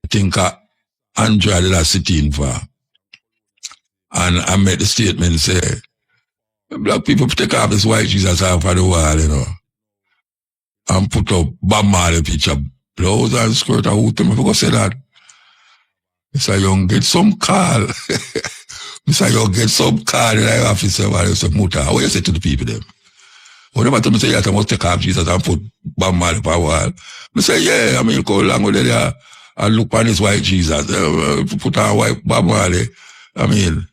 think Andrea did a sit-in for. And I made the statement say, black people take off this white Jesus off of the wall, you know, and put up Bob Marley picture, blouse and skirt, and who tell me if I go say that? Mr. Young, get some call. Mr. Young, get some call in the office, and I say, Muta, what you say to the people them? Whenever tell me say, yes, I must take off Jesus and put Bob Marley for a wall. I say, yeah, I mean, go along with it, and look on this white Jesus, put on white Bob Marley. I mean,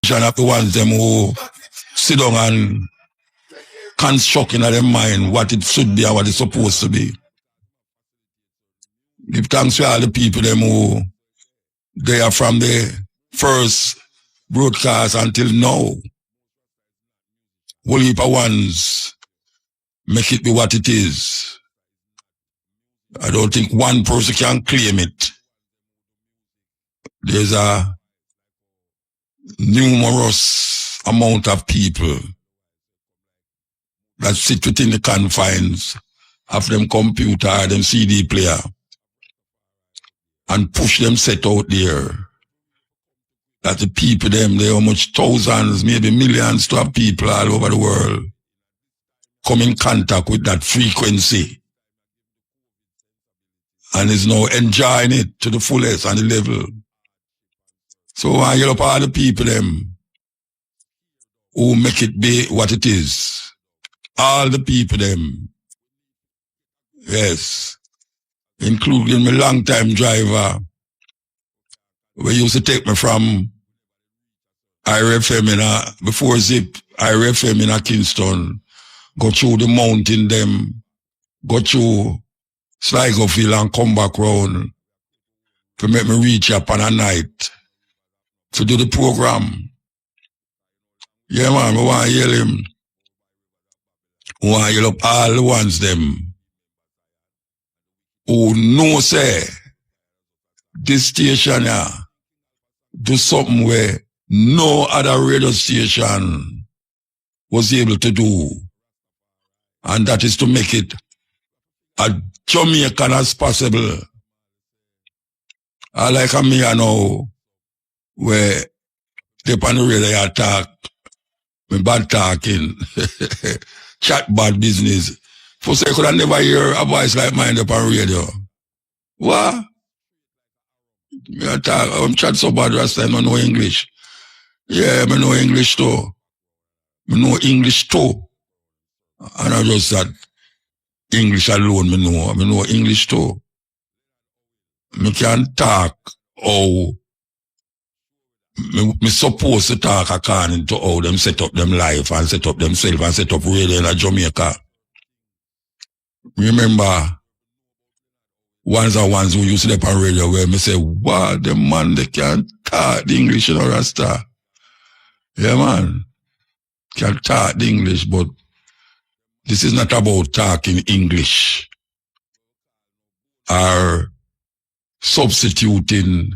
John have the ones them who sit down and construct in their mind what it should be and what it's supposed to be. Give thanks to all the people them who they are from the first broadcast until now. Whole heap of ones make it be what it is. I don't think one person can claim it. There's a numerous amount of people that sit within the confines of them computer, them CD player, and push them set out there. That the people them, there are much thousands, maybe millions to have people all over the world come in contact with that frequency and is now enjoying it to the fullest and the level. So I yell up all the people them who make it be what it is. All the people them. Yes. Including my long-time driver, who used to take me from IRFM before Zip, IRFM in Kingston, go through the mountain them, go through Sligo Field and come back round to make me reach up on a night to do the program. Yeah, man, I want to yell him. I want to yell up all the ones them who know say this station here do something where no other radio station was able to do. And that is to make it as Jamaican as possible. I like me now where they on the radio attack, me bad talking, chat bad business. For say, could I never hear a voice like mine up on radio? What? I'm chat so bad Rasta, I don't know English. Yeah, I know English too. I know English too. And I just said, English alone, I know English too. I can talk how me supposed to talk according to how them set up them life and set up themselves and set up radio in Jamaica. Remember, ones who used to be on radio where me say, wow, them man, they can't talk the English in Rasta. Yeah, man. Can talk the English, but this is not about talking English or substituting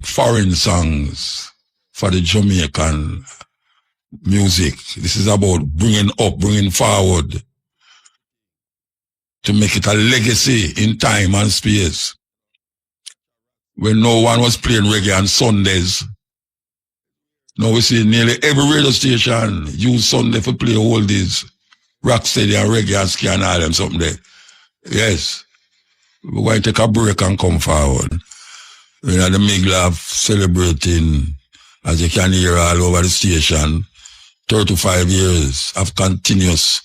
foreign songs for the Jamaican music. This is about bringing forward to make it a legacy in time and space. When no one was playing reggae on Sundays, now we see nearly every radio station use Sunday for play oldies, rocksteady and reggae and ski and all them something there. Yes. We're going to take a break and come forward. We're in the middle of celebrating, as you can hear all over the station, 35 years of continuous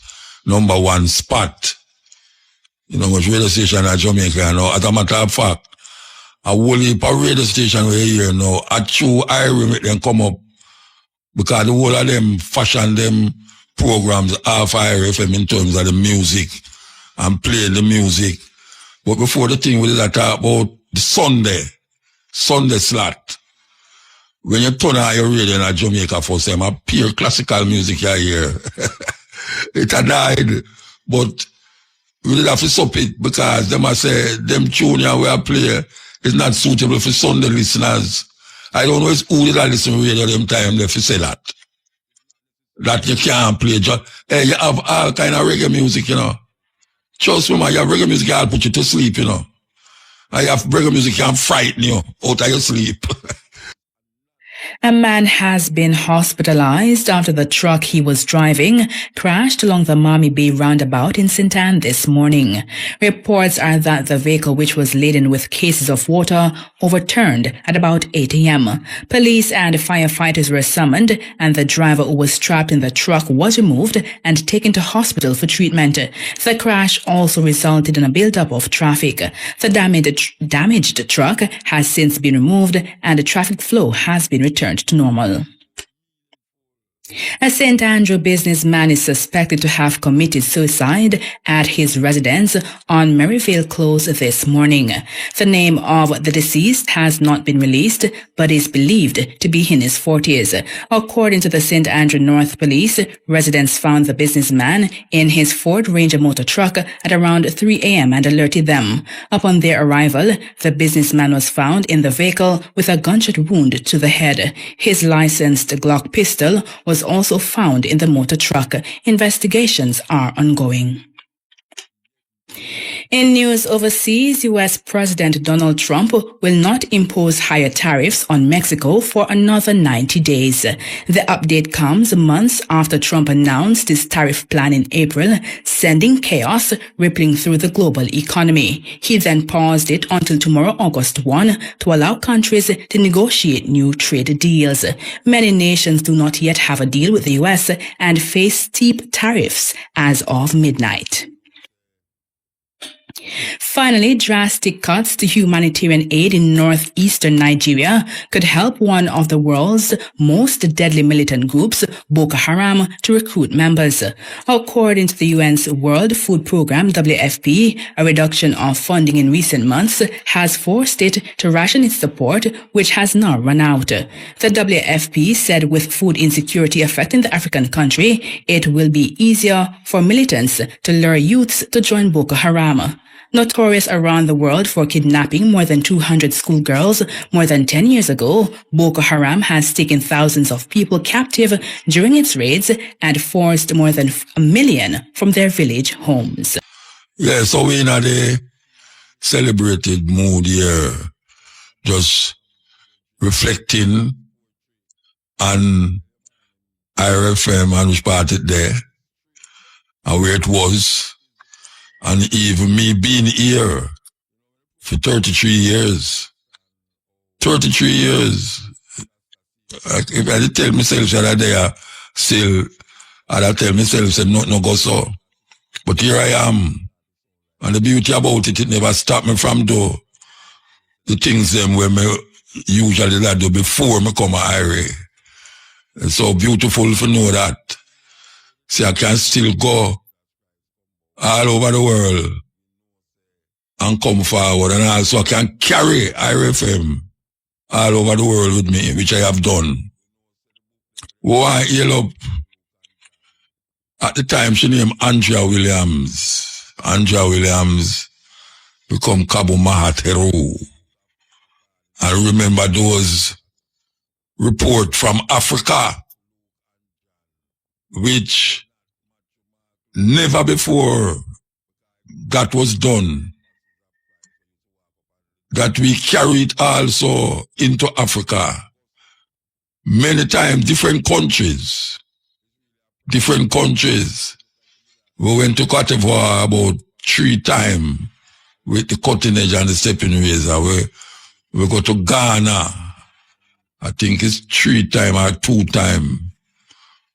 #1 spot. You know, much radio station in Jamaica now. As a matter of fact, a whole heap of radio station we hear now, a true iron make them come up because the whole of them fashion them programs off IRFM in terms of the music and playing the music. But before the thing we did talk about the Sunday slot. When you turn on your radio in Jamaica for some a pure classical music you hear. It had died. But we did have to stop it because them must say them tune we are play is not suitable for Sunday listeners. I don't know who did I listen to radio them time they say that. That you can't play. Hey, you have all kind of reggae music, you know. Trust me, man, you have reggae music, I'll put you to sleep, you know. I have reggae music can frighten you out of your sleep. A man has been hospitalized after the truck he was driving crashed along the Miami Bay roundabout in St. Anne this morning. Reports are that the vehicle, which was laden with cases of water, overturned at about 8 a.m. Police and firefighters were summoned, and the driver who was trapped in the truck was removed and taken to hospital for treatment. The crash also resulted in a buildup of traffic. The damaged truck has since been removed, and the traffic flow has been returned to normal. A St. Andrew businessman is suspected to have committed suicide at his residence on Maryvale Close this morning. The name of the deceased has not been released, but is believed to be in his 40s. According to the St. Andrew North Police, residents found the businessman in his Ford Ranger motor truck at around 3 a.m. and alerted them. Upon their arrival, the businessman was found in the vehicle with a gunshot wound to the head. His licensed Glock pistol was also found in the motor truck. Investigations are ongoing. In news overseas, U.S. President Donald Trump will not impose higher tariffs on Mexico for another 90 days. The update comes months after Trump announced his tariff plan in April, sending chaos rippling through the global economy. He then paused it until tomorrow, August 1, to allow countries to negotiate new trade deals. Many nations do not yet have a deal with the U.S. and face steep tariffs as of midnight. Finally, drastic cuts to humanitarian aid in northeastern Nigeria could help one of the world's most deadly militant groups, Boko Haram, to recruit members. According to the UN's World Food Programme, WFP, a reduction of funding in recent months has forced it to ration its support, which has now run out. The WFP said with food insecurity affecting the African country, it will be easier for militants to lure youths to join Boko Haram. Notorious around the world for kidnapping more than 200 schoolgirls more than 10 years ago, Boko Haram has taken thousands of people captive during its raids and forced more than 1 million from their village homes. Yeah, so we're in a celebrated mood here, just reflecting on IRFM and which part it there, and where it was. And even me being here for 33 years. 33 years. If I did tell myself that I still, I'd tell myself that nothing no go so. But here I am. And the beauty about it, it never stopped me from do the things them where me usually that do before me come to IRA. It's so beautiful to know that. See, I can still go all over the world and come forward, and also I can carry IRFM all over the world with me, which I have done. Why hail up? At the time she named Andrea Williams. Andrea Williams become Cabo Mahateru. I remember those reports from Africa, which never before that was done, that we carried also into Africa. Many times, different countries. We went to Cote d'Ivoire about 3 times with the cutting edge and the stepping razor. We go to Ghana, I think it's 3 times or 2 times.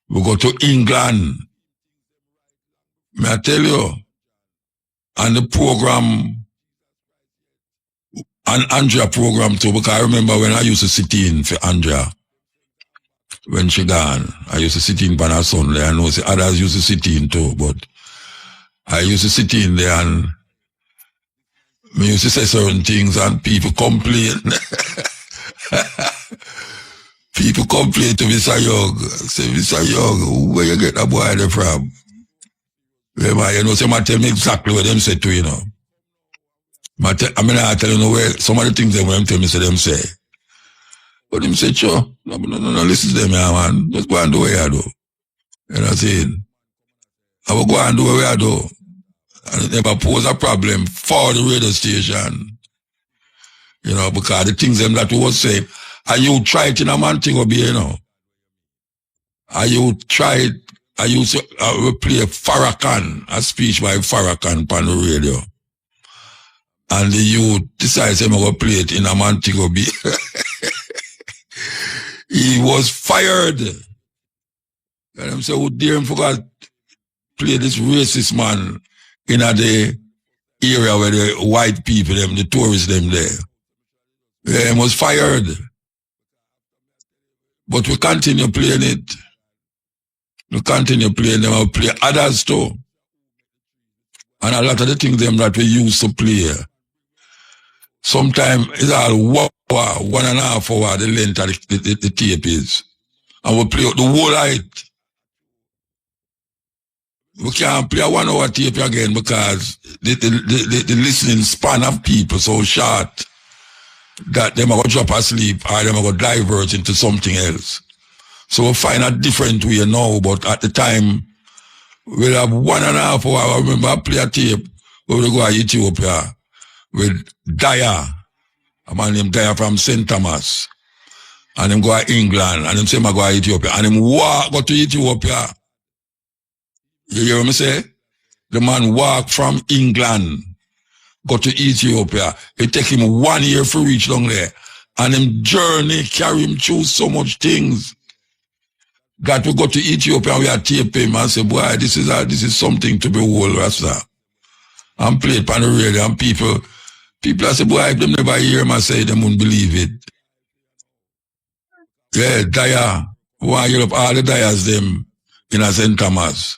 We go to England. May I tell you, and the program, and Andrea program too, because I remember when I used to sit in for Andrea, when she gone, I used to sit in for her Sunday. I know others used to sit in too, but I used to sit in there and me used to say certain things and people complain. People complain to Mr. Young. Say, Mr. Young, where you get that boy there from? You know, somebody tell me exactly what them say to you know. I tell you know where some of the things them tell me say them say. But them say, sure, no, listen to them, man. Just go and do what you do. You know what I'm saying? I will go and do what I do. And it never pose a problem for the radio station. You know, because the things them that we was saying, and you try it in a man thing or be, you know. And you try it, I used to we play Farrakhan, a speech by Farrakhan on the radio. And the youth decides him to play it in a man thing or be. He was fired. And I'm saying, who dare him forgot play this racist man in the area where the white people, them, the tourists, them there. Yeah, he was fired. But we continue playing it. We continue playing them, and play others too. And a lot of the things them that we used to play, sometimes it's all 1.5 hour, the length of the tape is. And we play the whole night. We can't play a 1 hour tape again because the listening span of people so short that they might drop asleep or they might divert into something else. So we find a different way now, but at the time, we'll have 1.5 hour. I remember I play a tape where we go to Ethiopia with Daya, a man named Daya from St. Thomas, and him go to England, and him say, I go to Ethiopia, and him go to Ethiopia. You hear me say? The man walk from England, go to Ethiopia. It take him 1 year for reach down there. And him journey carry him through so much things. Got to go to Ethiopia, we are tape him and say, boy, this is something to behold, Rasta. And play it on the radio, and people say, boy, if them never hear him, I say, they won't believe it. Yeah, Daya, why you up all the Dayas them in a St. Thomas.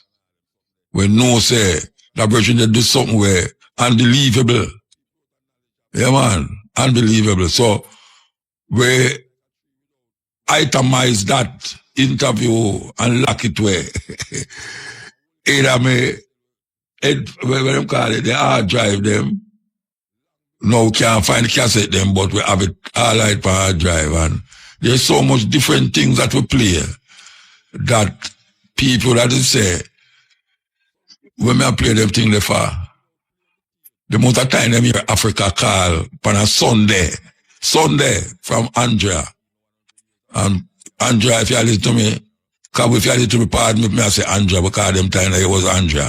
When no say, that person they do something where unbelievable. Yeah, man, unbelievable. So, we itemize that interview and lock it where. Either when them call it, the hard drive them. No, we can't find the cassette them, but we have it all right for hard drive. And there's so much different things that we play that people that say, when I play them thing for, the most of the time them hear Africa call on a Sunday from Andrea. And Andrea, if you listen to me, because if you listen to me, pardon me, I say Andrea, because them time it was Andrea.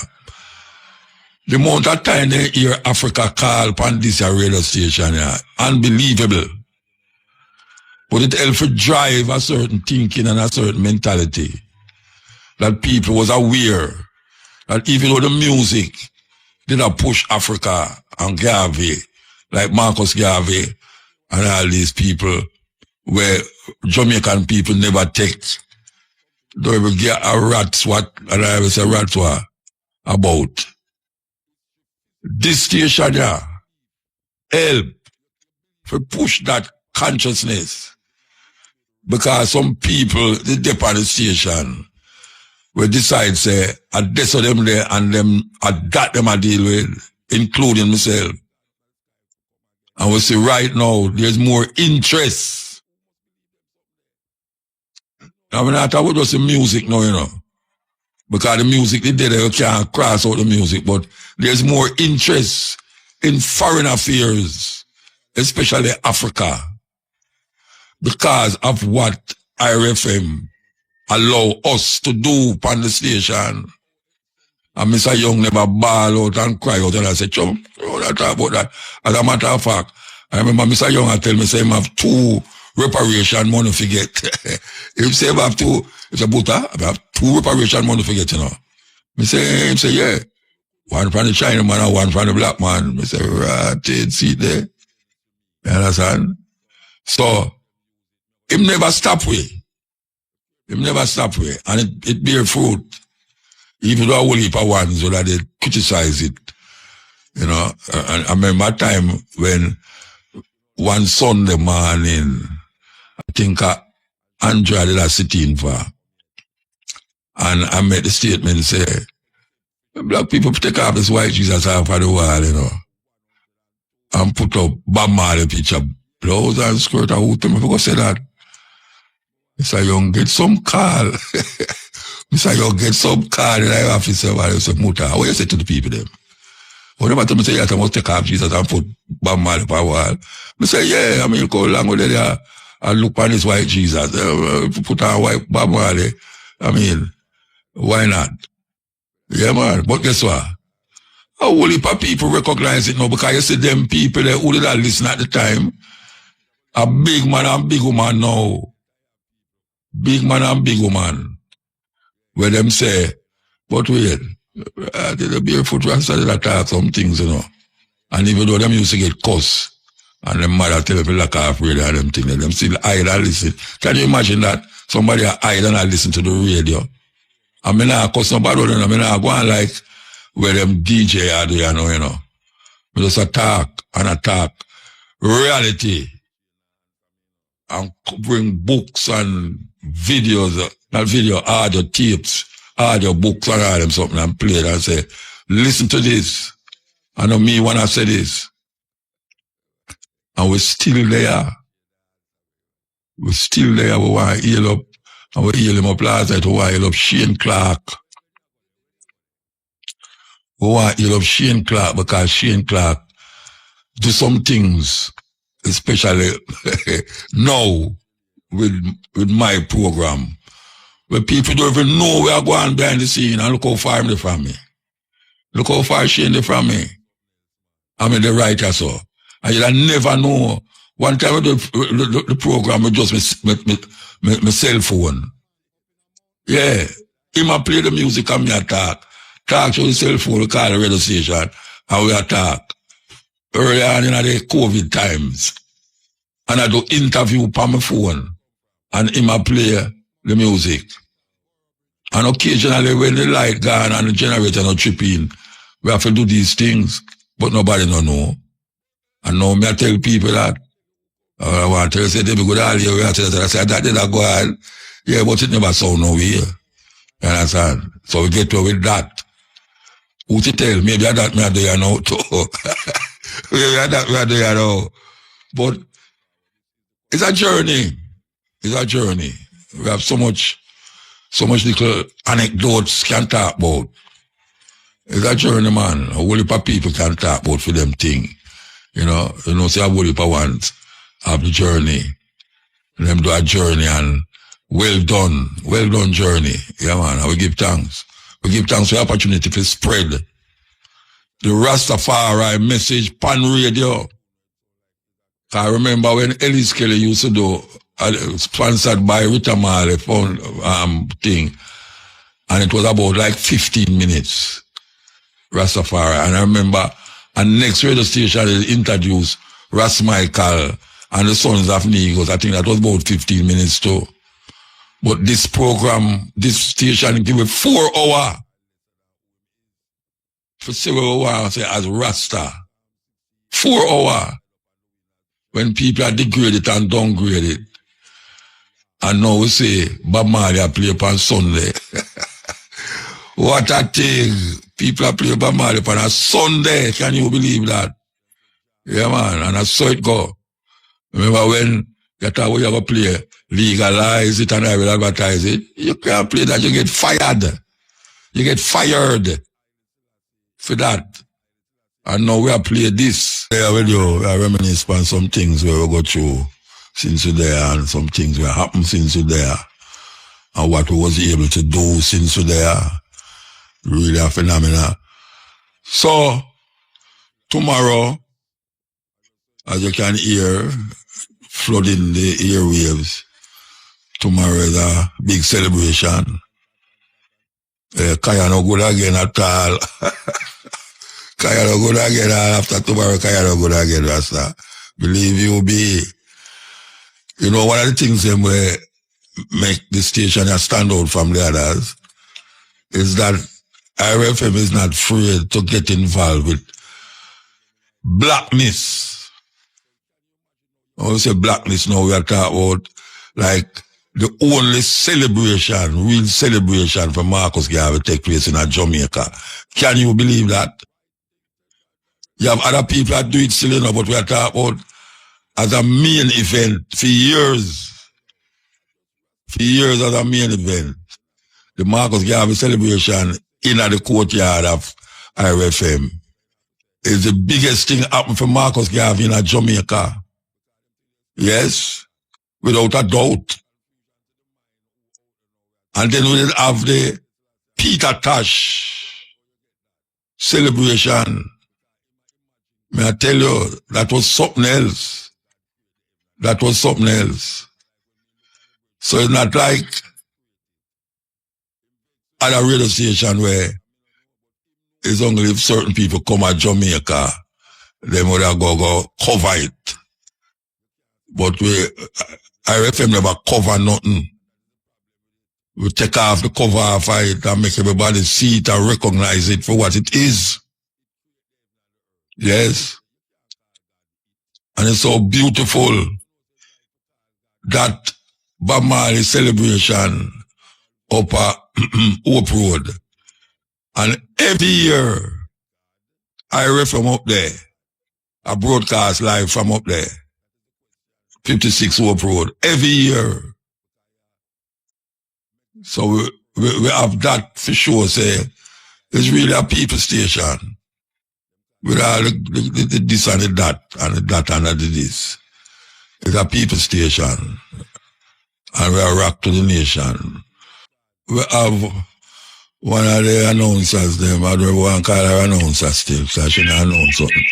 The amount of time they hear Africa call on this radio station, yeah, unbelievable. But it helps to drive a certain thinking and a certain mentality that people was aware that even though the music did not push Africa and Garvey, like Marcus Garvey and all these people, where Jamaican people never take, don't ever get a rat's what, and I ever say rat's what about. This station here help to push that consciousness, because some people, they dip on the station, we decide, say, I this of them there and them, I got them I deal with, including myself. And we say right now, there's more interest. Now, we're not talking about the music now, you know. Because the music, they did it, you can't cross out the music, but there's more interest in foreign affairs, especially Africa, because of what IRFM allow us to do on the station. And Mr. Young never bawl out and cry out, and I said, Chum, don't talk about that. As a matter of fact, I remember Mr. Young I tell me, say, him have 2 reparation money to get. If say him have 2, it's a butter, I have 2 reparation money to get, you know. Me say, him say, yeah. One from the China man and one from the black man. Me say, right, see there. You understand? So, him never stop way. Him never stop way. And it bear fruit. Even though I will heap of ones so that they criticize it. You know, and I remember a time when one Sunday morning, I think Andrea did a sit-in for, and I made the statement say, black people take off this white Jesus off of the wall, you know, and put up Bob Marley picture, blouse and skirt, and who tell me if I go say that? Mr. Young, get some call. Mr. Young, get some call in the office, and I say, Muta, what you say to the people them? Whenever to me say, yes, I must take off Jesus and put Bob Marley on the wall. I say, yeah, I mean, go along with it, I look on his white Jesus, put on white Bob Marley. I mean, why not? Yeah, man. But guess what? A whole heap of people recognize it now because you see them people that who did not listen at the time. A big man and big woman now. Big man and big woman. Where them say, but wait, the barefoot Rasta did attack some things, you know. And even though them used to get cussed, and them mother tell them like afraid of them things, them still hide and listen. Can you imagine that? Somebody hide and listen to the radio. I mean, I cuss nobody, I mean, I go on like where them DJ are doing, you know. We just attack and attack reality and bring books and videos, not video, audio tapes, audio books and all them something and play it and say, listen to this. I know me when I say this. And we're still there. We're still there. We want to heal up. And we heal him up last night. We want to heal up Shane Clark. We want to heal up Shane Clark because Shane Clark do some things, especially now with my program, where people don't even know we are going behind the scene and look how far they're from me. Look how far Shane they're from me. I mean, the writer so. And you'll never know. One time the program was just my cell phone. Yeah. Him a play the music and me attack. Talk to the cell phone, we call the radio station, and we attack. Early on in the COVID times. And I do interview on my phone. And him a play the music. And occasionally when the light gone and the generator not tripping, we have to do these things. But nobody don't know. And now me I tell people that I want to say they be good all year. I say that did I go on. Yeah, but it never sound no way. You understand? So we get to with that. Who to tell? Maybe that me I do you know too. Maybe that me I do you know. But it's a journey. It's a journey. We have so much little anecdotes can talk about. It's a journey, man. A whole heap of people can talk about for them thing. You know, say a whole heap of ones have the journey. Them do a journey and well done journey. Yeah, man. And we give thanks. We give thanks for the opportunity to spread the Rastafari message pan radio. I remember when Ellis Kelly used to do sponsored by Rita Marley thing, and it was about like 15 minutes. Rastafari. And I remember a next radio station introduced Ras Michael and the Sons of Negros. I think that was about 15 minutes too. But this program, this station give it 4 hours. For several hours, say as Rasta. 4 hours. When people are degraded and downgraded. And now we say Bob Marley play upon Sunday. What a thing. People are playing Bob Marley on a Sunday. Can you believe that? Yeah, man. And I saw it go. Remember when you thought we have a play, legalize it and I will advertise it. You can't play that. You get fired. You get fired for that. And now we have played this. Yeah, well, I reminisce on some things where we go through since we're there and some things that happened since we're there. And what we was able to do since we're there. Really a phenomena. So, tomorrow, as you can hear, flooding the airwaves, tomorrow is a big celebration. Kaya no good again at all. Kaya no good again after tomorrow, Kaya no good again, Rasta. Believe you me. You know, one of the things that make the station stand out from the others is that RFM is not afraid to get involved with blackness. When we say blackness now, we are talking about like the only celebration, real celebration for Marcus Garvey take place in Jamaica. Can you believe that? You have other people that do it still, but we are talking about as a main event for years. For years as a main event. The Marcus Garvey celebration in the courtyard of RFM. is the biggest thing happened for Marcus Garvey in Jamaica. Yes, without a doubt. And then we have the Peter Tosh celebration. May I tell you, that was something else. That was something else. So it's not like at a radio station where it's only if certain people come at Jamaica, they would go cover it. But RFM never cover nothing. We take off the cover of it and make everybody see it and recognize it for what it is. Yes. And it's so beautiful that Bob Marley celebration up at Hope Road. And every year, I read from up there. I broadcast live from up there. 56 Hope Road. Every year. So we have that for sure, say, it's really a people station. With all the this and the that, and the that and the this. It's a people station. And we are rock to the nation. We have one of the announcers, them, I don't want to call her announcer still, so I shouldn't announce something.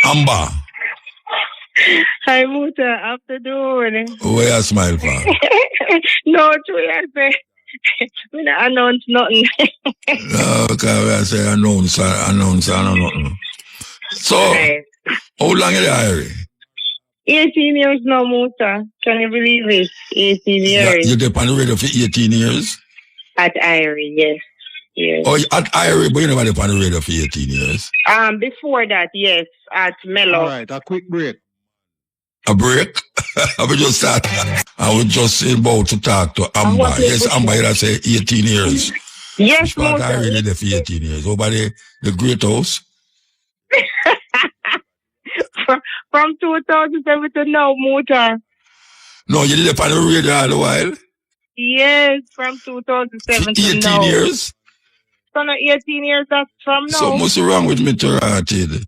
Amber. Hi, Muta. Afternoon. Where you smile for? No, true, I say. We don't announce nothing. No, because I say announcer, I don't know. So, Right. how long is the Irie? 18 years now, Muta. Can you believe it? 18 years. You're on the radio for 18 years? At Irie, yes. Yes. Oh, at Irie, but you never on the radio for 18 years? Before that, yes, at Mellow. All right, a quick break. A break? I was just start. I was just about to talk to Amber. Yes, Amber, you say 18 years. Yes, But Muta. I really there for 18 years. Over the Great House? From 2007 to now, Muta. No, you did it on the radio all the while? Yes, from 2007 to 18 now. years? So now 18 years, that's from now. So what's wrong with me, Toronted?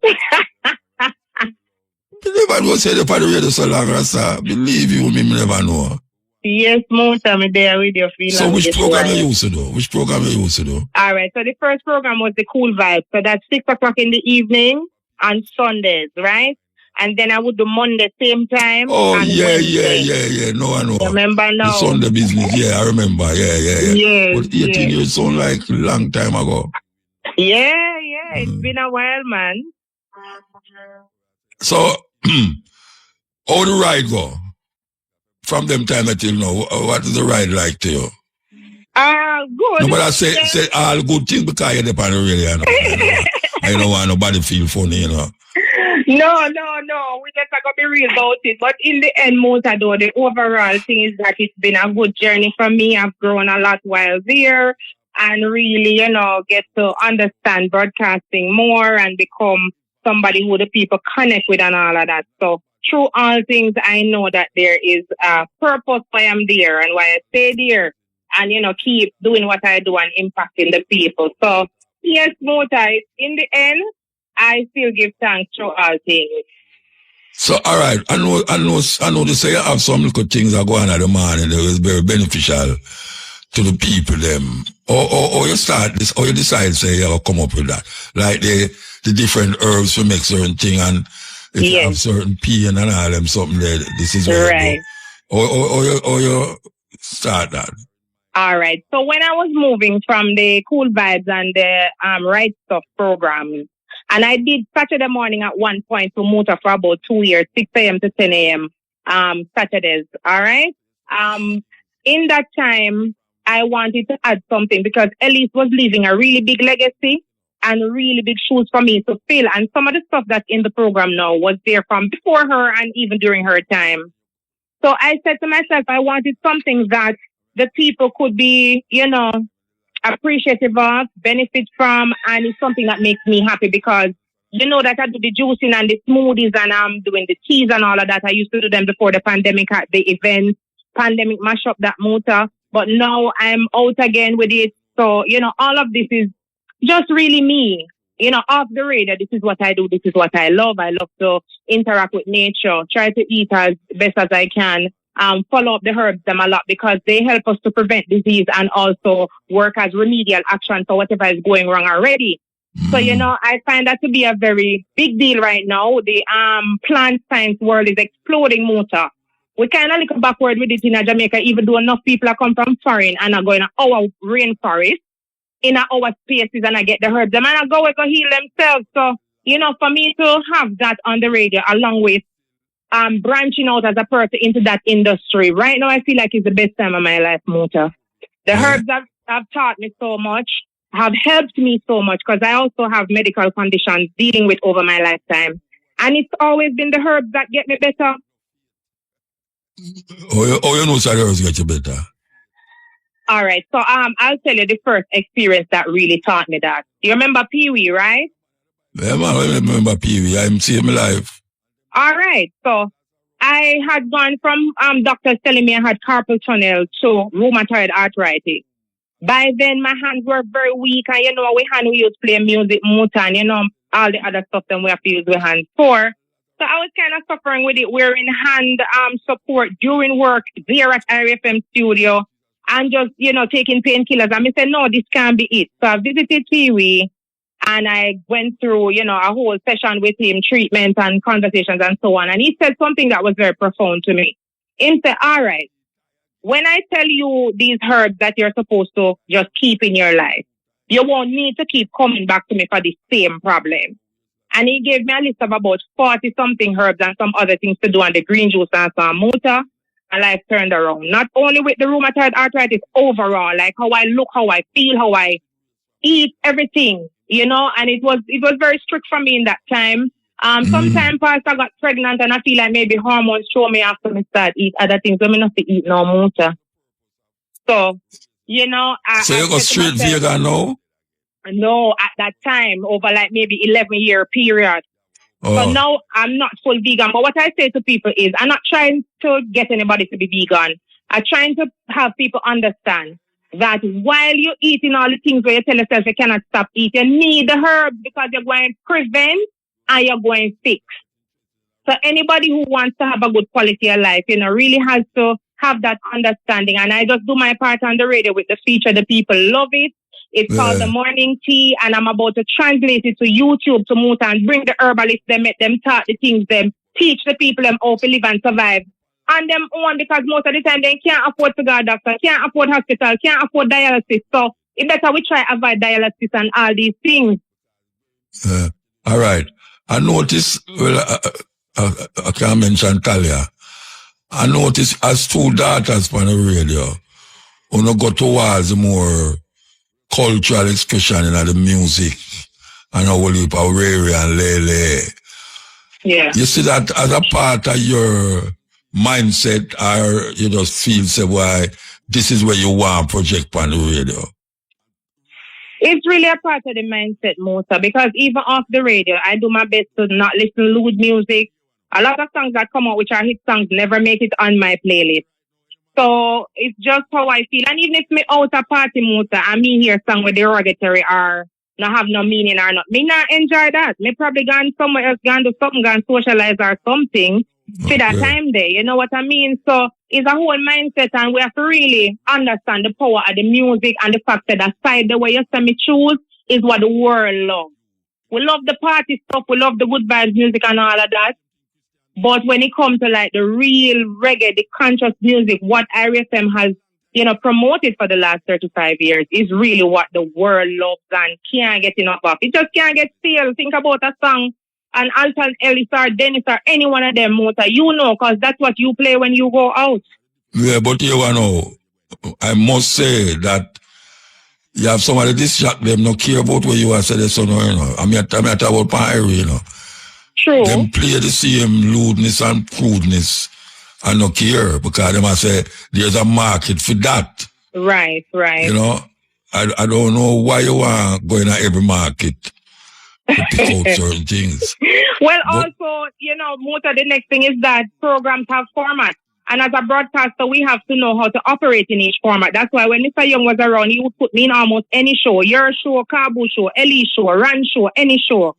You never know, say the on the radio so long, Rasta. Believe you me never know. Yes, Muta, I'm there with your feelings. So which program you used to do? Which program you used to do? All right, so the first program was the Cool Vibe. So that's 6 o'clock in the evening on Sundays, right? And then I would do Monday same time. Oh, and yeah. Wednesday. No, I know. Remember now? The Sunday business, yeah, I remember. Yeah. Yes, But 18 years sound like a long time ago. Yeah. It's been a while, man. So, how the ride go? From them time until now, what is the ride like to you? Good. No, but I say all good things because you're on the radio, you know. I don't want nobody feel funny, you know. No. We just are going to be real about it. But in the end, Muta, though, the overall thing is that it's been a good journey for me. I've grown a lot while there and really, get to understand broadcasting more and become somebody who the people connect with and all of that. So through all things, I know that there is a purpose why I'm there and why I stay there and, keep doing what I do and impacting the people. So, yes, Muta, in the end, I still give thanks through all things. So, all right, I know they say you have some little things that go on at the morning that is very beneficial to the people, them. Or you start this, or you decide, say, you'll come up with that. Like the different herbs to make certain thing, and if you have certain pain and all them, something there, this is where right. you go. Or you start that. All right. So when I was moving from the Cool Vibes and the Right Stuff program, and I did Saturday morning at one point to Muta for about 2 years, 6 a.m. to 10 a.m. Saturdays. All right. In that time, I wanted to add something because Elise was leaving a really big legacy and really big shoes for me to fill. And some of the stuff that's in the program now was there from before her and even during her time. So I said to myself, I wanted something that the people could be, appreciative of, benefit from, and it's something that makes me happy because that I do the juicing and the smoothies and I'm doing the teas and all of that. I used to do them before the pandemic at the event. Pandemic mash up that motor. But now I'm out again with it. So, all of this is just really me. off the radio, this is what I do, this is what I love. I love to interact with nature, try to eat as best as I can, follow up the herbs them a lot because they help us to prevent disease and also work as remedial action for whatever is going wrong already. So, I find that to be a very big deal right now. The plant science world is exploding, Muta. We kind of look backward with it in Jamaica, even though enough people are come from foreign and are going to our rainforest, in our spaces, and I get the herbs. The man are go heal themselves. So, for me to have that on the radio along with branching out as a person into that industry, right now I feel like it's the best time of my life, Muta. The herbs have taught me so much, have helped me so much because I also have medical conditions dealing with over my lifetime. And it's always been the herbs that get me better. Oh, you know the herbs get you better? All right. So I'll tell you the first experience that really taught me that. You remember Pee Wee, right? Yeah, man, I remember Pee Wee. I'm seeing my life. All right. So I had gone from doctors telling me I had carpal tunnel to rheumatoid arthritis. By then, my hands were very weak. And, we used to play music, Muta, and, all the other stuff that we have to use with hands for. So I was kind of suffering with it, wearing hand support during work there at RFM studio and just, taking painkillers. And I said, no, this can't be it. So I visited Pee Wee and I went through, a whole session with him, treatment and conversations and so on. And he said something that was very profound to me. He said, all right, when I tell you these herbs that you're supposed to just keep in your life, you won't need to keep coming back to me for the same problem. And he gave me a list of about 40-something herbs and some other things to do on the green juice and some Muta. And life turned around. Not only with the rheumatoid arthritis overall, like how I look, how I feel, how I eat, everything, and it was very strict for me in that time. Sometimes past I got pregnant and I feel like maybe hormones show me after me start eat other things. So I not to eat no Muta. So, So you go straight vegan now? No, at that time, over like maybe 11-year period. Oh. So now I'm not full vegan. But what I say to people is I'm not trying to get anybody to be vegan. I'm trying to have people understand that while you're eating all the things where you tell yourself you cannot stop eating, you need the herbs because you're going to prevent and you're going to fix. So anybody who wants to have a good quality of life, really has to have that understanding. And I just do my part on the radio with the feature. The people love it. It's called The Morning Tea, and I'm about to translate it to YouTube to Muta and bring the herbalists, them, make them talk the things, them teach the people them how to live and survive. And them own because most of the time they can't afford to go to doctor, can't afford hospital, can't afford dialysis. So it better we try avoid dialysis and all these things. All right. I notice, I can't mention Talia. I notice as two daughters on the radio, when I go towards more cultural expression in the music and a whole heap of Riri and Lele. Yeah. You see that as a part of your mindset, or you just feel, say, why this is where you want to project on the radio? It's really a part of the mindset, Muta, because even off the radio, I do my best to not listen to lewd music. A lot of songs that come out, which are hit songs, never make it on my playlist. So it's just how I feel. And even if me out a party, Muta, and me hear song with derogatory or not have no meaning or not, me not enjoy that. Me probably gone somewhere else, gone do something, gone socialize or something for that time there. You know what I mean? So it's a whole mindset, and we have to really understand the power of the music and the fact that aside the way you say me choose is what the world loves. We love the party stuff, we love the good vibes music and all of that. But when it comes to like the real reggae, the conscious music, what RFM has, promoted for the last 35 years is really what the world loves and can't get enough of. It just can't get stale. Think about a song and Alton Ellis or Dennis or any one of them, Muta, because that's what you play when you go out. Yeah, but I must say that you have somebody distract them, not care about where you are, say this, I'm talking about Pyre, True. Them play the same lewdness and crudeness and not care because them say there's a market for that. Right. I don't know why you are going to every market to pick out certain things. Well, also, Muta, the next thing is that programs have formats. And as a broadcaster, we have to know how to operate in each format. That's why when Mr. Young was around, he would put me in almost any show. Your show, Kabu show, Ellie show, Ran show, any show.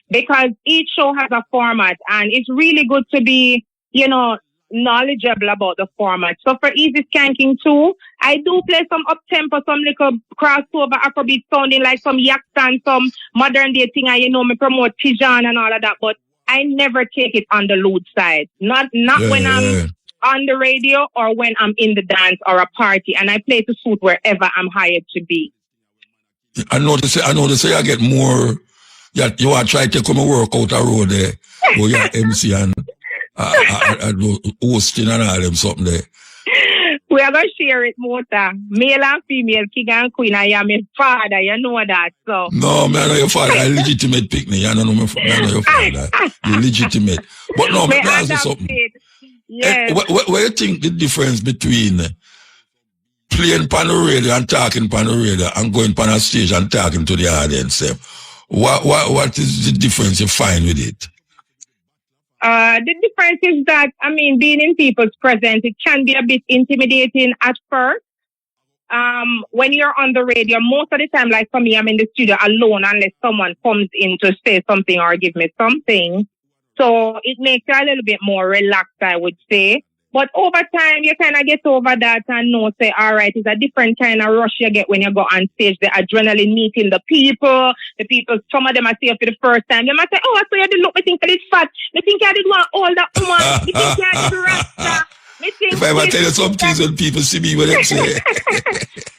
Because each show has a format. And it's really good to be, knowledgeable about the format. So for Easy Skanking too, I do play some up-tempo, some little crossover Afrobeat sounding like some Yaktan, some modern day thing. Me promote Tijan and all of that. But I never take it on the lewd side. Not when I'm on the radio or when I'm in the dance or a party, and I play to suit wherever I'm hired to be. I know they say I get more. You are trying to come and work out a road there, where you're MC and hosting and all them something there. We are going to share it, Mota. Male and female, king and queen. I am your father, you know that. So. No, man, I know your father. I legitimate picnic. I don't know your father. You're legitimate. But no, let me ask you something. Yes. What do you think the difference between playing pan the radio and talking pan the radio and going pan a stage and talking to the audience? What is the difference you find with it? The difference is that, being in people's presence, it can be a bit intimidating at first. When you're on the radio, most of the time, like for me, I'm in the studio alone unless someone comes in to say something or give me something. So it makes you a little bit more relaxed, I would say. But over time, you kind of get over that and know, say, all right, it's a different kind of rush you get when you go on stage. The adrenaline meeting the people, some of them I see you for the first time. They might say, oh, I saw you did look, I think I did fat. I think I did one older woman. I think I did Rasta. If I ever tell you some things when people see me, what they say.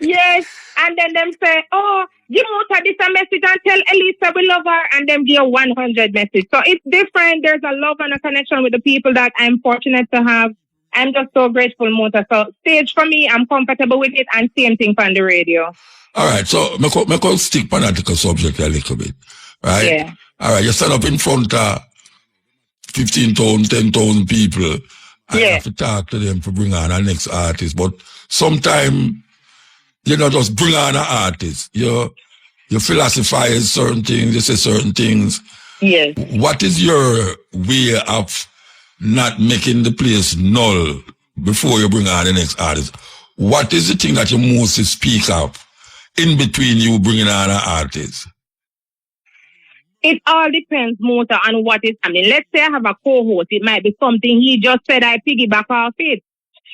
Yes. And then them say, oh, you must this a message and tell Elisa we love her, and then give 100 message. So it's different. There's a love and a connection with the people that I'm fortunate to have. I'm just so grateful, Mota. So stage for me, I'm comfortable with it, and same thing on the radio. All right, so me go stick political subject a little bit, right? Yeah. All right, you stand up in front of 15,000, 10,000 people, and you have to talk to them to bring on a next artist. But sometimes you not just bring on an artist. You philosophize certain things, you say certain things. Yes. What is your way of not making the place null before you bring on the next artist? What is the thing that you most speak of in between you bringing on an artist? It all depends, Mota, on what is. Let's say I have a co-host. It might be something he just said I piggyback off it.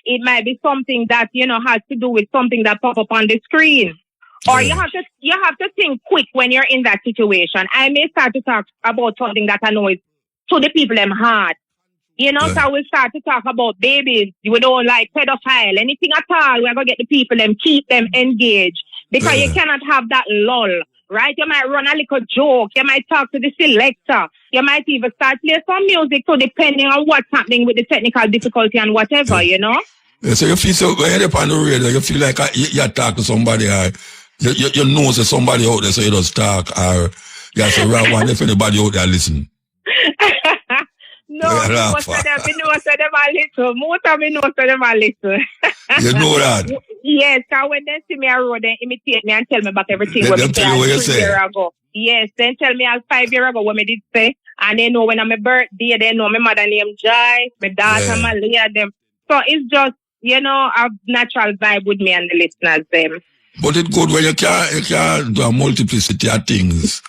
It might be something that, has to do with something that pop up on the screen. Or you have to think quick when you're in that situation. I may start to talk about something that I know is to the people them hard. So we'll start to talk about babies. We don't like pedophile, anything at all. We're going to get the people them, keep them engaged. Because you cannot have that lull, right? You might run a little joke. You might talk to the selector. You might even start playing some music. So depending on what's happening with the technical difficulty and whatever, Yeah, so you feel so, when you're on the radio, you feel like you talk to somebody, or you know there's somebody out there, so you just talk, or you have to write if anybody out there listen. No, most of them are little. Most of them are little. You know that? Yes, because when they see me on road, they imitate me and tell me about everything They tell you what you 3 years ago. Yes, then tell me as 5 years ago what me did say. And they know when I'm a birthday, they know my mother name Jai, my daughter Malia, them. So it's just, a natural vibe with me and the listeners, them. But it's good when you can do a multiplicity of things.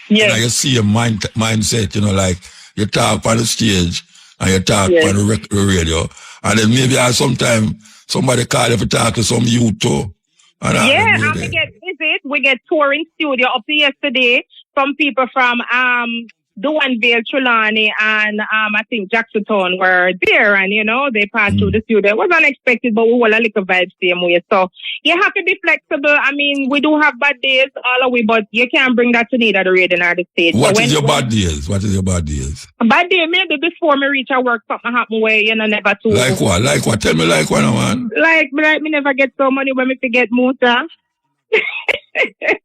Yeah. You see a mindset, like, you talk on the stage and you talk on the radio. And then maybe sometime somebody call you to talk to some youth too. And we get visit. We get touring studio up to yesterday. Some people from Duanville, Trelawney, and I think Jacksontown were there, and they passed through the studio. It was unexpected, but we were a little vibe same way. So you have to be flexible. We do have bad days, all of we, but you can't bring that to neither the radio nor the stage. What is your bad days? Bad day, maybe before me reach a work, something happen where never too. Like what? Tell me like what, man. Like me never get so money when me forget motor.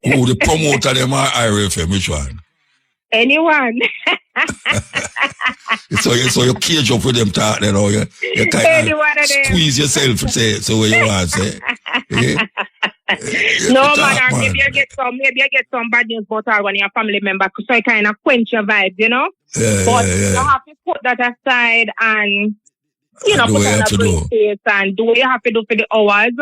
The promoter them are IRFM, which one? Anyone. so you cage up with them talk then, or you kind of squeeze yourself to say so what you want to say. No man, maybe you get some bad news about one of your family member, so you kind of quench your vibes, but you have to put that aside and you know, do put what you on have a to brave do. face and do what you have to do for the hours.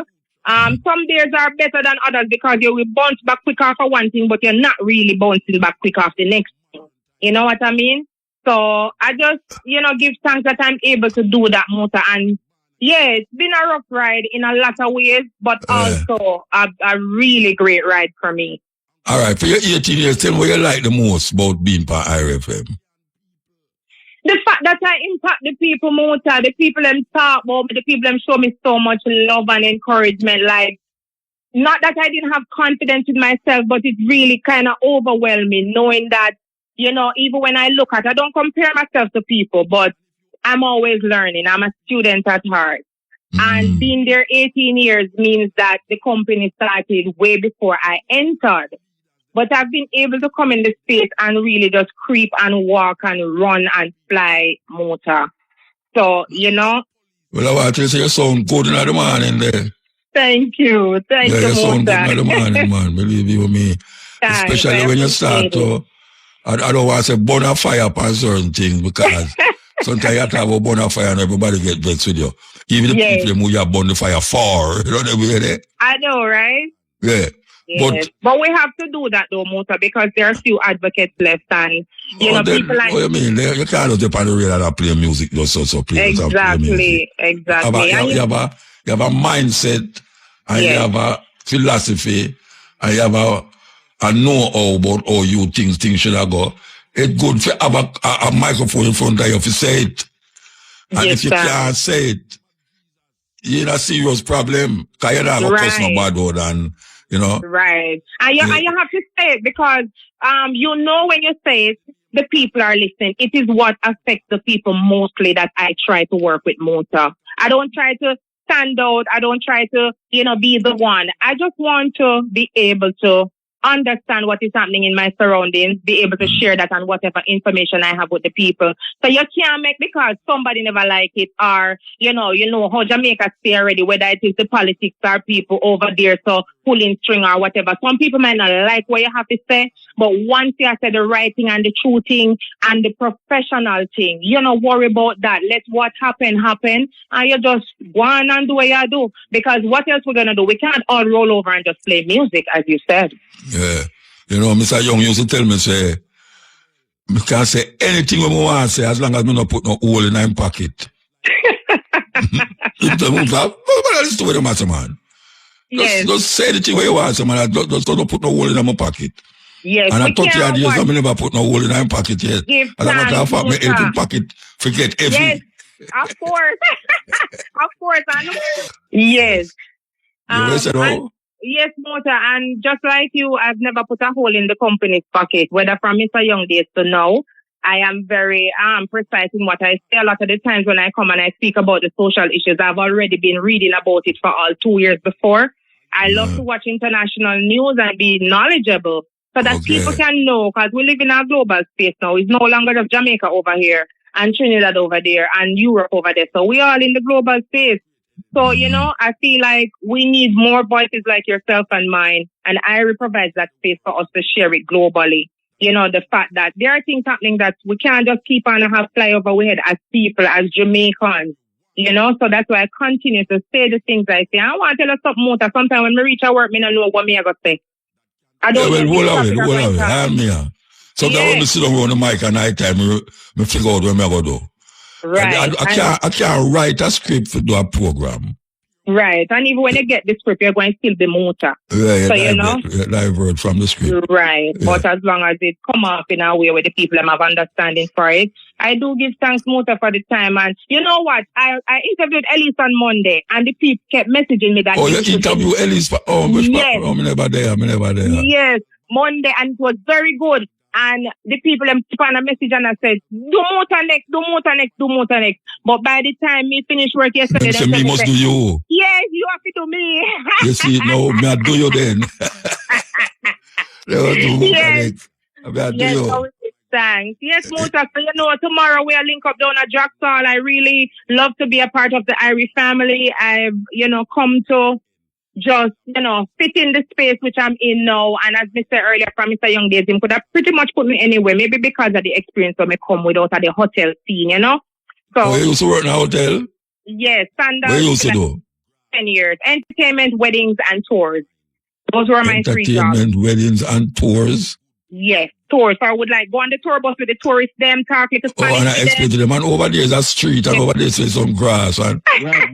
Some days are better than others because you will bounce back quick after one thing, but you're not really bouncing back quick after the next thing. You know what I mean? So I just, you know, give thanks that I'm able to do that, Muta. And yeah, it's been a rough ride in a lot of ways, but also a really great ride for me. All right, for your 18 years, tell me what you like the most about being part of IRFM. The fact that I impact the people, Muta, the people them talk about me, the people them show me so much love and encouragement. Like, not that I didn't have confidence in myself, but it really kind of overwhelmed me knowing that, you know, even when I look at, I don't compare myself to people, but I'm always learning. I'm a student at heart. And being there 18 years means that the company started way before I entered. But I've been able to come in the space and really just creep and walk and run and fly motor. So, you know. Well, I want to say you sound good in the morning there. Thank you. Thank you, you sound Motor. good in the morning, man. Believe you me. Especially when you start to, I don't want to say burn a fire upon certain things because sometimes you have to have a burn a fire and everybody get vexed with you. Even the people who you have burn the fire for. You know what I mean? I know, right? Yeah. Yes. But we have to do that though, Muta, because there are a few advocates left and, you know, people like... What you mean? You can't just depend on the radio and play music, just so play. Exactly. You have a mindset, and you have a philosophy, and you have a know-how about how you things should go. It's good to have a microphone in front of you to say it. And if you can't say it, you're in a serious problem. Because you're not going to cuss no bad word and... You know? Right. And you have to say it because, you know, when you say it, the people are listening. It is what affects the people mostly that I try to work with Motor. I don't try to stand out. I don't try to, you know, be the one. I just want to be able to understand what is happening in my surroundings, be able to share that and whatever information I have with the people. So you can't make because somebody never like it or, you know how Jamaica stay already, whether it is the politics or people over there, so pulling string or whatever. Some people might not like what you have to say, but once you have said the right thing and the true thing and the professional thing, you don't worry about that. Let what happen, and you just go on and do what you do. Because what else we're going to do? We can't all roll over and just play music, as you said. Yeah. You know, Mr. Young used to tell me, say, I can say anything we want to say as long as we don't put no hole in my pocket. Just say the thing where you want, man. Just don't put no hole in my pocket. Yes, and I thought you had years, I never put no hole in my pocket yet. And I'm not going to have my pocket forget heavy. Yes, of course. Of course, I know. Yes. Yes, Motor, and just like you, I've never put a hole in the company's pocket, whether from Mr. Young days to now. I am very precise in what I say. A lot of the times when I come and I speak about the social issues, I've already been reading about it for all 2 years before. I love to watch international news and be knowledgeable so that people can know, because we live in a global space now. It's no longer just Jamaica over here and Trinidad over there and Europe over there. So we are in the global space. So, you know, I feel like we need more voices like yourself and mine, and IRI provides that space for us to share it globally. You know, the fact that there are things happening that we can't just keep on and have fly over our head as people, as Jamaicans, you know, so that's why I continue to say the things I say. I want to tell you something more. Sometimes when I reach at work, I don't know what I got to say. I don't know. Sometimes when I sit down on the mic at night time, I figure out what I'm going to do. Right. I can't write a script to do a program. Right. And even when you get the script, you're going to still be Motor. Yeah, so, you know? Live word from the script. Right. Yeah. But as long as it come up in a way where the people have understanding for it, I do give thanks, Motor, for the time. And you know what? I interviewed Elise on Monday, and the people kept messaging me that... Oh, you interviewed Elise? Yes. I'm never there. Yes, Monday, and it was very good. And the people keep on a message and I said, do Motor next. But by the time me finish work yesterday, they me must do you. Yes, you have to do me. You see, no, me I do you then. Yes, thanks. Yes, Motor. So, you know, tomorrow we'll link up down at Jackson. I really love to be a part of the Irish family. I've, you know, come to just, you know, fit in the space which I'm in now. And as I said earlier from Mr. Young Days, him could have pretty much put me anywhere, maybe because of the experience of me come without at the hotel scene, you know? So, you used to work in a hotel? Yes, standard. What you used to do? 10 years. Entertainment, weddings, and tours. Those were my 3 jobs. Entertainment, weddings, and tours. Yes, tours. So I would like go on the tour bus with the tourists, them talk little Spanish. Oh, and I explain to them, and over there is a street, and over there is some grass. And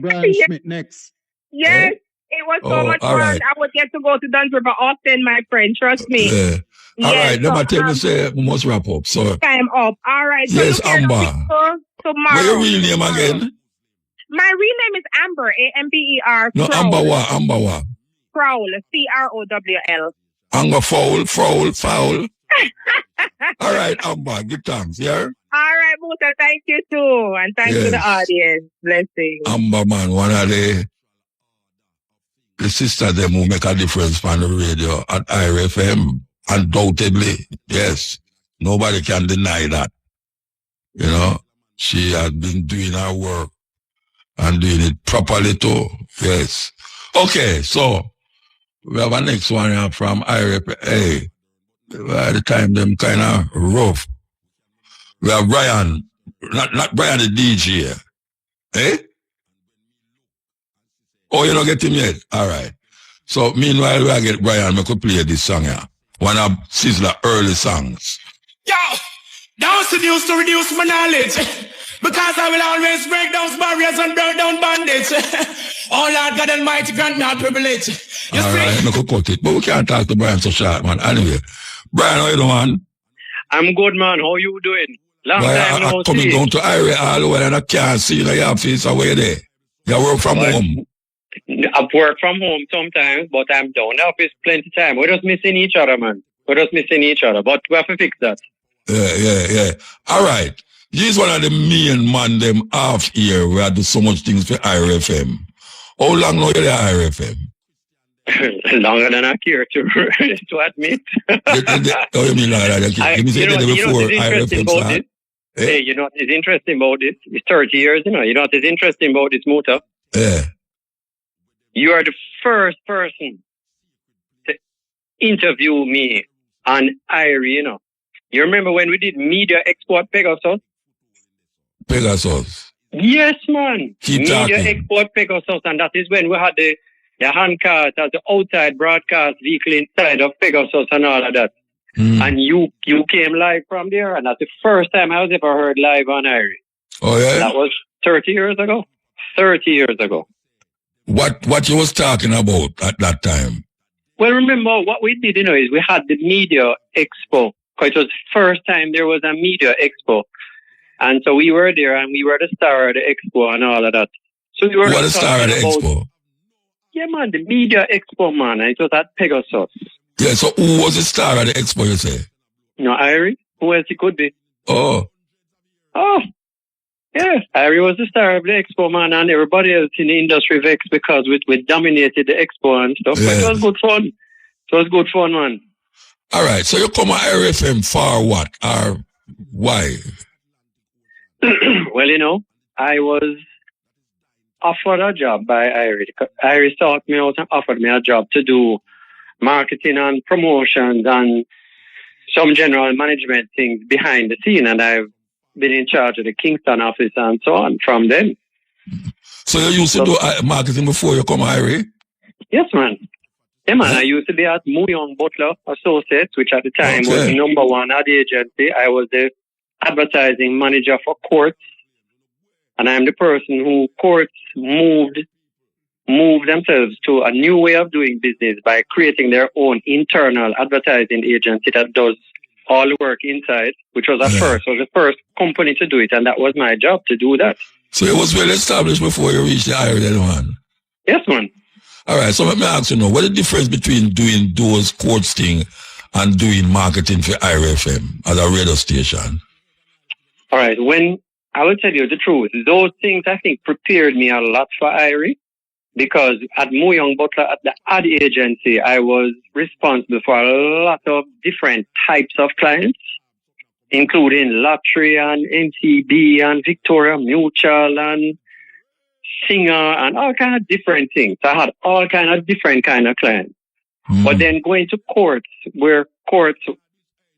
Brian Schmidt next. Yes, it was so much fun. Right. I would get to go to Duns River often, my friend. Trust me. Yeah. All right, let me tell you, say, we must wrap up. So time up. All right. So yes, Amber. Tomorrow. What's your real name again? My real name is Amber, A-M-B-E-R. No, Amber what? Amber what? Prowl, C-R-O-W-L. Amber foul. All right, Amber, good thanks, yeah? All right, Muta, thank you too. And thanks to the audience. Blessings. Amber, man, one of the sisters them who make a difference on the radio at IRFM. Undoubtedly, yes. Nobody can deny that. You know, she has been doing her work and doing it properly too. Yes. Okay, so we have a next one here from IRFM. Hey, by the time them kind of rough. We have Brian, not Brian the DJ. Eh? Oh, you don't get him yet? All right. So meanwhile, I get Brian, I could play this song here. One of Sizzler early songs. Yo, don't seduce to reduce my knowledge. Because I will always break those barriers and break down bondage. Oh Lord God Almighty, grant me a privilege. All right, I could cut it. But we can't talk to Brian so short, man. Anyway, Brian, how you doing, man? I'm good, man. How you doing? Long time no see. I'm coming down to Ira all the way and I can't see you in your office away there. You work from home. I work from home sometimes, but I'm down the office plenty of time. We're just missing each other, man. We're just missing each other, but we have to fix that. Yeah. All right. He's one of the main man them off here where I do so much things for IRFM. How long now you're at IRFM? Longer than I care to admit. Oh, you mean longer than I care? You know what's interesting about this? Hey, you know what is interesting about this? It's 30 years, you know what is interesting about this, Muta? Yeah. You are the first person to interview me on IRE, you know. You remember when we did Media Expo at Pegasus? Pegasus. Yes, man. Keep Media talking. Expo at Pegasus, and that is when we had the handcart as the outside broadcast vehicle inside of Pegasus and all of that. And you came live from there, and that's the first time I was ever heard live on IRE. Oh, yeah? That was 30 years ago. 30 years ago. What you was talking about at that time? Well, remember, what we did, you know, is we had the Media Expo. Because it was the first time there was a Media Expo. And so we were there, and we were the star of the Expo and all of that. So we were the star of the Expo? Yeah, man, the Media Expo, man. It was at Pegasus. Yeah, so who was the star of the Expo, you say? No, Irie. Who else it could be? Oh, yeah. Irie was the star of the Expo, man, and everybody else in the industry vexed because we dominated the Expo and stuff. Yeah. But it was good fun. It was good fun, man. All right, so you come to IRFM for what? Or why? Well, you know, I was offered a job by Irie. Irie sought me out and offered me a job to do marketing and promotions and some general management things behind the scene, and I've been in charge of the Kingston office and so on from then. So you used to do marketing before you come to IRE? Yes, man. Yeah, man. I used to be at Young Butler Associates, which at the time was the number one ad agency. I was the advertising manager for Courts, and I'm the person who Courts moved themselves to a new way of doing business by creating their own internal advertising agency that does all the work inside, which was the first company to do it, and that was my job to do that. So it was well established before you reached the IRE one? Yes, man. All right, so let me ask you now, what's the difference between doing those Courts thing and doing marketing for IRFM as a radio station? All right, I will tell you the truth, those things I think prepared me a lot for IRE. Because at Young Butler, at the ad agency, I was responsible for a lot of different types of clients, including lottery and NTB and Victoria Mutual and Singer and all kind of different things. I had all kind of different kind of clients. But then going to Courts, where Courts,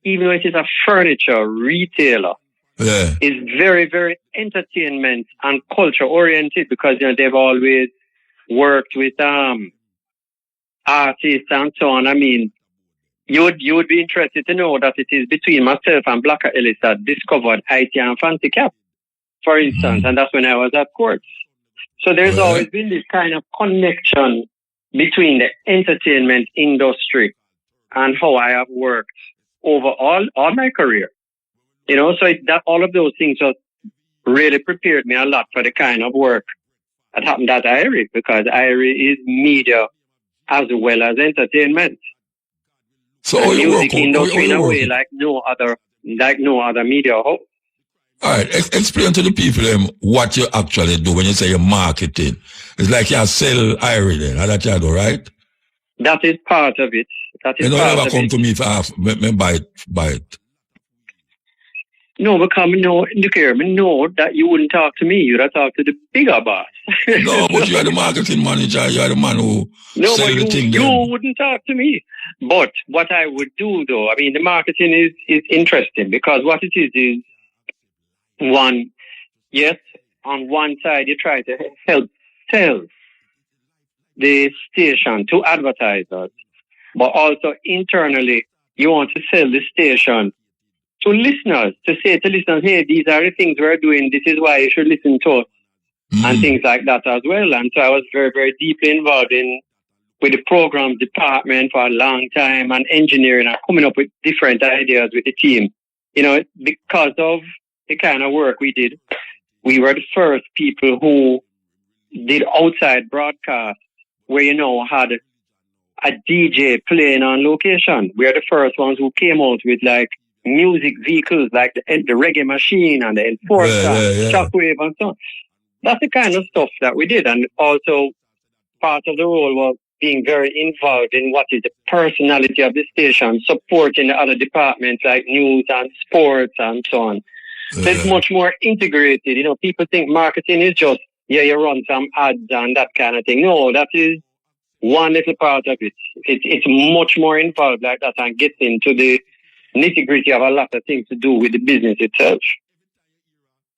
even though it is a furniture retailer, is very, very entertainment and culture oriented because they've always worked with artists and so on. I mean, you would be interested to know that it is between myself and Blacker Ellis that discovered IT and Fancy Cap, for instance, and that's when I was at courts. So there's always been this kind of connection between the entertainment industry and how I have worked over all my career. So that all of those things just really prepared me a lot for the kind of work that happened at IRI, because IRI is media as well as entertainment. So music industry in a way like no other media house. All right, explain to the people what you actually do when you say you're marketing. It's like you sell IRI then, that you do, right? That is part of it. You don't ever come to me if I have me buy it. No, because I know that you wouldn't talk to me. You'd have talked to the bigger boss. No, but you are the marketing manager. You are the man who sells the thing. You wouldn't talk to me. But what I would do, though, I mean, the marketing is interesting because what it is one, yes, on one side you try to help sell the station to advertisers, but also internally you want to sell the station to listeners, to say to listeners, hey, these are the things we're doing, this is why you should listen to us, and things like that as well. And so I was very, very deeply involved with the programs department for a long time and engineering and coming up with different ideas with the team. Because of the kind of work we did, we were the first people who did outside broadcast where, had a DJ playing on location. We are the first ones who came out with music vehicles like the reggae machine and the Enforcer, Shockwave and so on. That's the kind of stuff that we did. And also part of the role was being very involved in what is the personality of the station, supporting the other departments like news and sports and so on. So it's much more integrated. People think marketing is just, you run some ads and that kind of thing. No, that is one little part of it. It's much more involved like that and gets into the nitty-gritty of a lot of things to do with the business itself.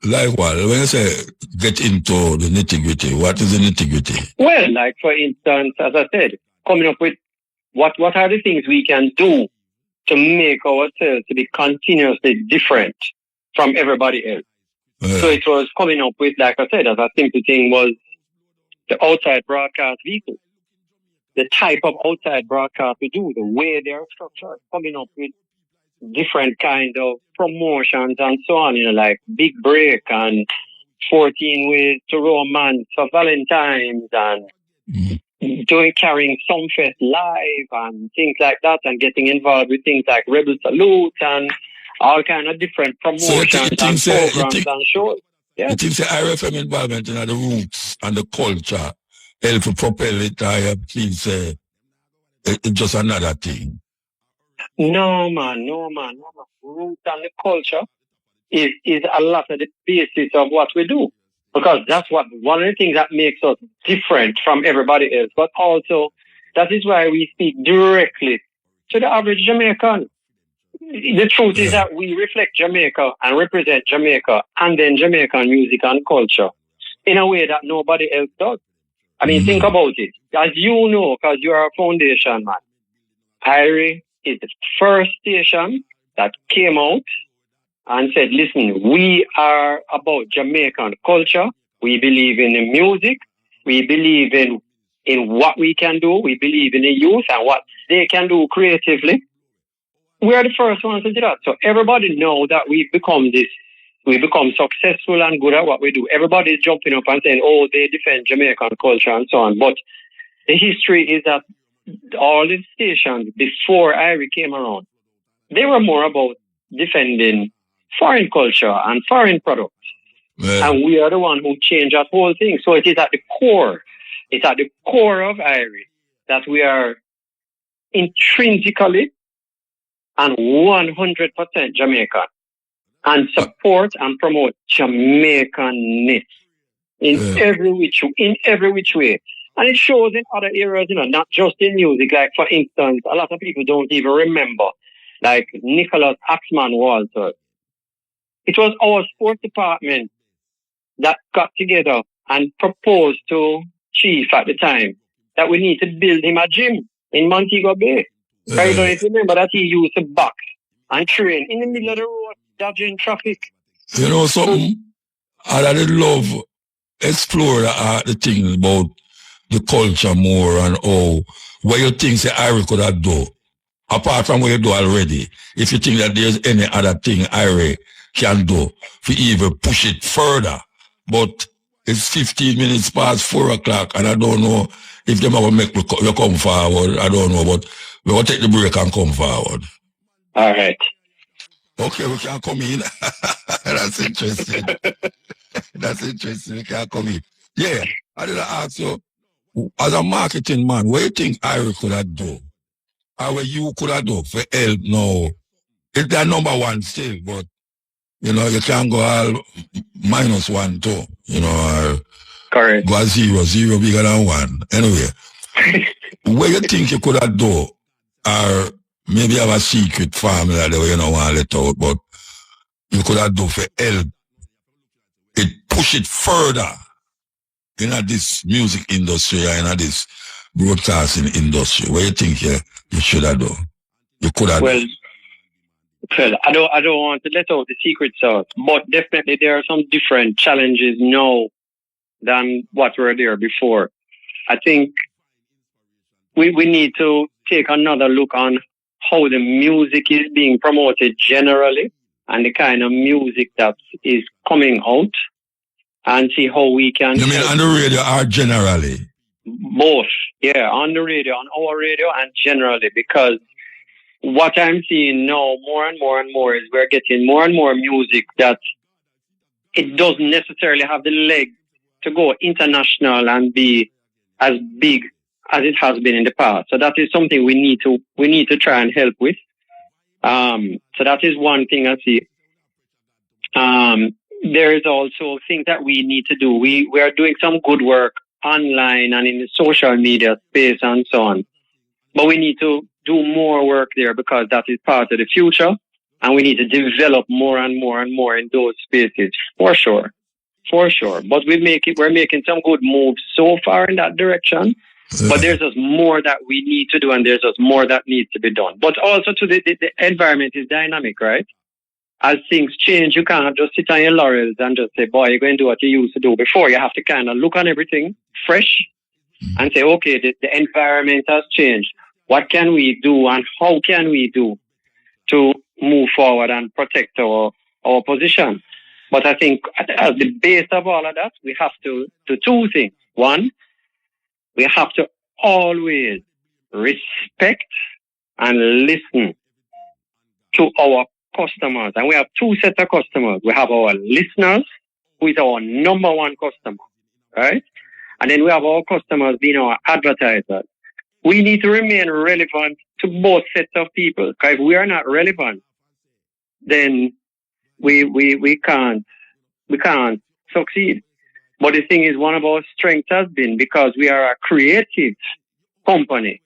Like what? When you say get into the nitty-gritty, what is the nitty-gritty? Well, like for instance, as I said, coming up with what are the things we can do to make ourselves to be continuously different from everybody else. So it was coming up with, like I said, as a simple thing was the outside broadcast vehicle. The type of outside broadcast we do, the way they're structured, coming up with different kind of promotions and so on, like Big Break and 14 Ways to Romance for Valentine's and carrying Sumfest Live and things like that, and getting involved with things like Rebel Salute and all kind of different promotions and programs and shows. Yeah. You think the IRFM involvement in the roots and the culture help to propel it higher? Please, it's just another thing. No, man. Roots and the culture is a lot of the basis of what we do. Because that's one of the things that makes us different from everybody else. But also, that is why we speak directly to the average Jamaican. The truth is that we reflect Jamaica and represent Jamaica and then Jamaican music and culture in a way that nobody else does. I mean, think about it. As you know, because you are a foundation man, IRI is the first station that came out and said, listen, we are about Jamaican culture. We believe in the music. We believe in what we can do. We believe in the youth and what they can do creatively. We are the first ones to do that. So everybody knows that we've become successful and good at what we do. Everybody is jumping up and saying, oh, they defend Jamaican culture and so on. But the history is that all the stations before IRI came around, they were more about defending foreign culture and foreign products. Yeah. And we are the one who changed that whole thing. So it is at the core. It's at the core of IRI that we are intrinsically and 100% Jamaican and support and promote Jamaicanness in every which way. And it shows in other areas, not just in music. Like, for instance, a lot of people don't even remember, like Nicholas Axman Walters. it was our sports department that got together and proposed to Chief at the time that we need to build him a gym in Montego Bay. I don't know if you remember that he used to box and train in the middle of the road, dodging traffic. You know something? I did love explore the thing about the culture more and what you think say Ira could have done. Apart from what you do already, if you think that there's any other thing Ira can do to even push it further. But it's 15 minutes past 4 o'clock and I don't know if them ever make you come forward. I don't know, but we'll take the break and come forward. All right. Okay, we can come in. That's interesting. That's interesting. We can come in. Yeah, I did ask you, as a marketing man, what do you think Ira could have done? Or what you could have done for help now? It's their number one still, but, you know, you can't go all -1 too, you know, or correct. Go 0 bigger than 1. Anyway, what you think you could have done? Or maybe have a secret formula that you don't want to let out, but you could have done for help it push it further in this music industry and in this broadcasting industry. What do you think you should have done? You could have done? Well, I don't want to let out the secret sauce, but definitely there are some different challenges now than what were there before. I think we need to take another look on how the music is being promoted generally and the kind of music that is coming out and see how we can... You mean on the radio or generally? Both, yeah, on the radio, on our radio and generally, because what I'm seeing now more and more and more is we're getting more and more music that it doesn't necessarily have the leg to go international and be as big as it has been in the past. So that is something we need to try and help with. So that is one thing I see. There is also things that we need to do. We are doing some good work online and in the social media space and so on. But we need to do more work there because that is part of the future. And we need to develop more and more and more in those spaces, for sure. For sure. But we're making some good moves so far in that direction. But there's just more that we need to do and there's just more that needs to be done. But also the environment is dynamic, right? As things change, you cannot just sit on your laurels and just say, boy, you're going to do what you used to do before. You have to kind of look on everything fresh and say, okay, the environment has changed. What can we do and how can we do to move forward and protect our position? But I think at the base of all of that, we have to do two things. One, we have to always respect and listen to our customers. And we have two sets of customers. We have our listeners, who is our number one customer, right? And then we have our customers being our advertisers. We need to remain relevant to both sets of people. Because if we are not relevant, then we can't succeed. But the thing is, one of our strengths has been because we are a creative company.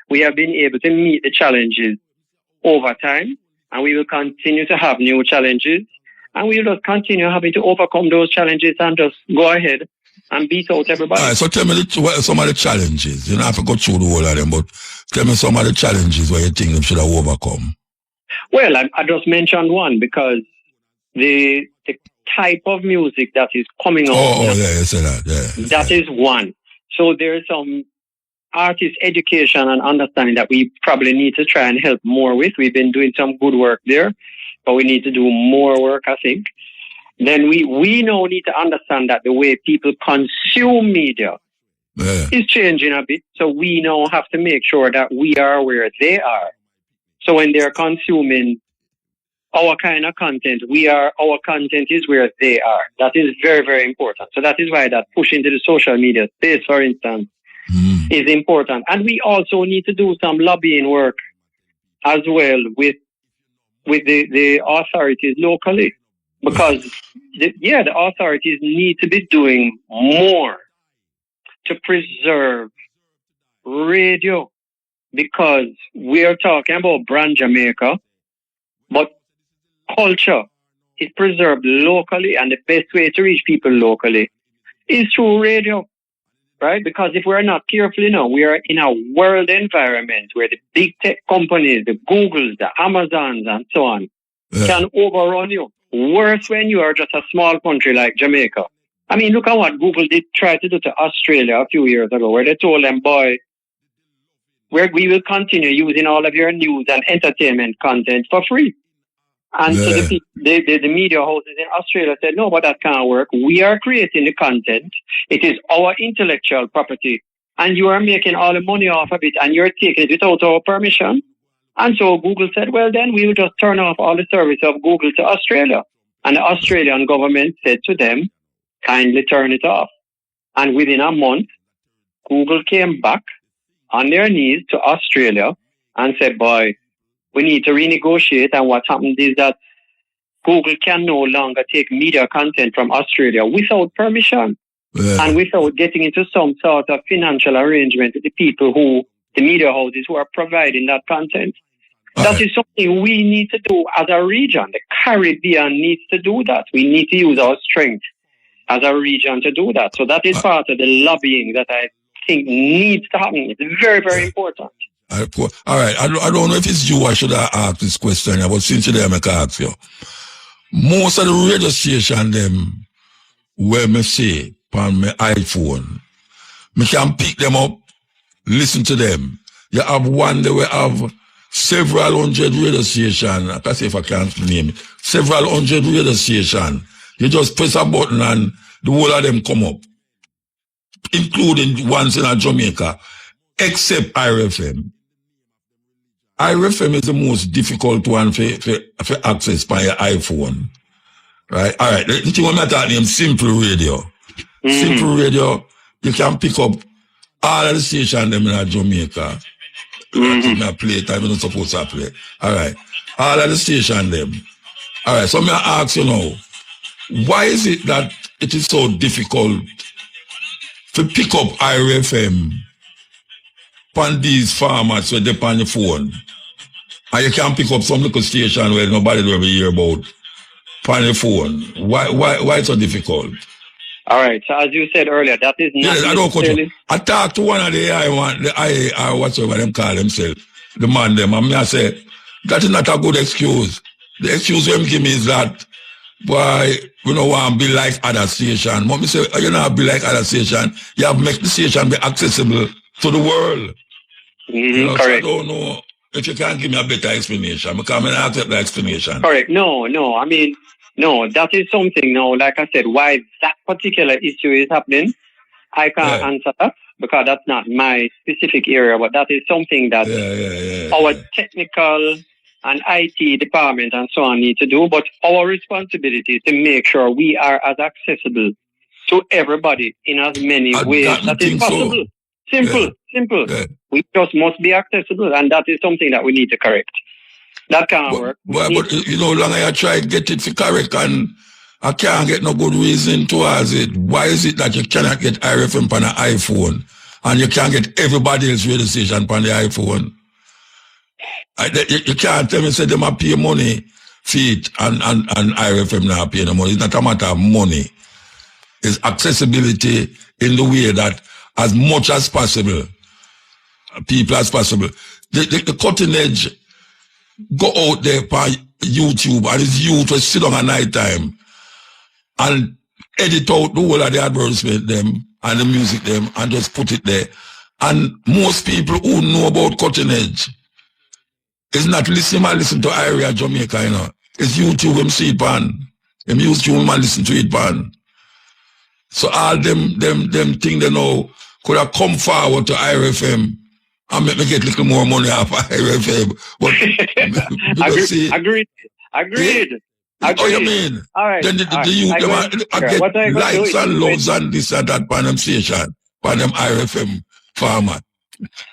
We have been able to meet the challenges over time, and we will continue to have new challenges, and we will just continue having to overcome those challenges and just go ahead and beat out everybody. All right, so tell me some of the challenges. You don't have to go through the whole of them, but tell me some of the challenges where you think them should have overcome. Well, I just mentioned one because the type of music that is coming out. Oh, yeah, you said that. Yeah, that is one. So there's some artist education and understanding that we probably need to try and help more with. We've been doing some good work there, but we need to do more work, I think. Then we now need to understand that the way people consume media is changing a bit. So we now have to make sure that we are where they are. So when they're consuming our kind of content, our content is where they are. That is very, very important. So that is why that push into the social media space, for instance, is important. And we also need to do some lobbying work as well with the authorities locally. Because, the authorities need to be doing more to preserve radio. Because we are talking about brand Jamaica, but culture is preserved locally, and the best way to reach people locally is through radio, right? Because if we're not careful, we are in a world environment where the big tech companies, the Googles, the Amazons, and so on, can overrun you. Worse when you are just a small country like Jamaica. I mean, look at what Google did try to do to Australia a few years ago, where they told them, boy, we will continue using all of your news and entertainment content for free. And so the media houses in Australia said, no, but that can't work. We are creating the content. It is our intellectual property. And you are making all the money off of it, and you're taking it without our permission. And so Google said, well, then we will just turn off all the service of Google to Australia. And the Australian government said to them, kindly turn it off. And within a month, Google came back on their knees to Australia and said, boy, we need to renegotiate. And what happened is that Google can no longer take media content from Australia without permission and without getting into some sort of financial arrangement with the people the media houses who are providing that content. That is something we need to do as a region. The Caribbean needs to do that. We need to use our strength as a region to do that. So that is part of the lobbying that I think needs to happen. It's very, very important. All right. I don't know if it's you I should have asked this question, but since you're there, I can ask you. Most of the radio station them where me say on my iPhone, me can pick them up, listen to them. You have one that will have several hundred radio stations. I can say if I can't name it. Several hundred radio stations. You just press a button and the whole of them come up, including ones in Jamaica, except IRFM. IRFM is the most difficult one for access by your iPhone. Right? All right. The thing I'm talking Simple Radio. Simple Radio, you can pick up all of the stations them in Jamaica. I play it, I'm not supposed to play. All right. All of the stations them. All right. So I'm going to ask you now, why is it that it is so difficult to pick up IRFM on these formats where they're on your phone? And you can pick up some little station where nobody will ever hear about on your phone. Why it's so difficult? All right. So as you said earlier, that is not I don't necessarily... I talked to one of the AI whatsoever them call themselves, the man them, and I say, that is not a good excuse. The excuse them give me is that, boy, we don't want to be like other station. But me say, you not be like other station. You have to make the station be accessible to the world. Correct. So I don't know if you can give me a better explanation. Because I accept the explanation. Correct. No. I mean, no, that is something now, like I said, why that particular issue is happening, I can't answer that because that's not my specific area, but that is something that our technical and IT department and so on need to do. But our responsibility is to make sure we are as accessible to everybody in as many ways that is possible. So. Simple. Yeah. We just must be accessible, and that is something that we need to correct. That can't work. But long I try to get it to correct, and I can't get no good reason towards it. Why is it that you cannot get IRFM on an iPhone, and you can't get everybody else's radio station on the iPhone? You can't tell me, say them pay money for it, and IRFM not pay no money. It's not a matter of money. It's accessibility in the way that as much as possible, people as possible. The cutting edge go out there by YouTube, and it's youth to sit down at night time and edit out the whole of the advertisement them and the music them and just put it there. And most people who know about cutting edge is not listen to area Jamaica, It's YouTube them see it pan. Them YouTube man listen to it pan. So all them thing they know could have come forward to IRFM and make me get a little more money off IRFM. But Agreed. Oh, you mean? All right. Then the youth get likes and loves and this and that on them station, on them IRFM format.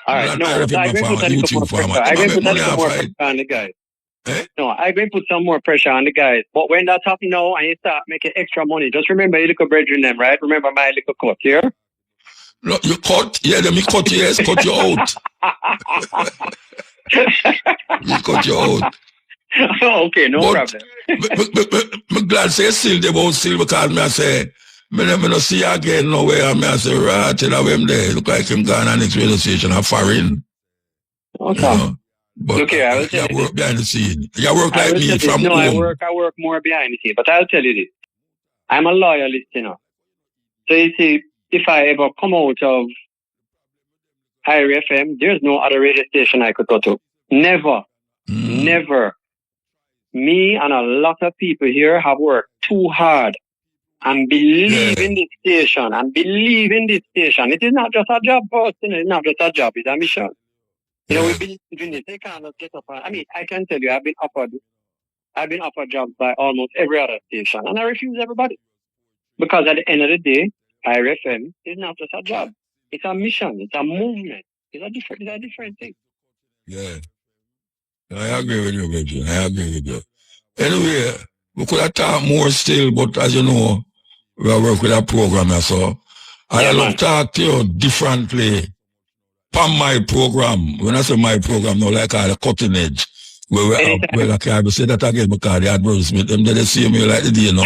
All right, I'm going to put a little more pressure on the guys. No, I'm going to put some more pressure on the guys. But when that's happening now and you start making extra money, just remember your little brethren them, right? Remember my little cut here? No, you cut? Yeah, let me cut you, yes, cut you out. You cut you out. Okay, no problem. I'm glad say still they won't still because me I say me no see again nowhere. Me I say right tell him there look like him gone on next radio station a foreign. Okay. You know? But look here, I will tell you work behind the scene. You work like me from no, home. I work more behind the scene. But I'll tell you this. I'm a loyalist, you know. So you see, if I ever come out of Higher FM, there's no other radio station I could go to. Never. Never. Me and a lot of people here have worked too hard and believe in this station It is not just a job for us, you know, it's not just a job, it's a mission. You know, we believe in this. They can't get up. I mean, I can tell you, I've been offered jobs by almost every other station, and I refuse everybody. Because at the end of the day, IRFM is not just a job. It's a mission. It's a movement. It's a different thing. Yeah. I agree with you, baby. I agree with you. Anyway, we could have talked more still, but as you know, we are working with a program, so I love to talk to you differently. On my program, when I say my program, no, like the cutting edge. Well, I can't say that again because the advertisement, them they see me like the day now.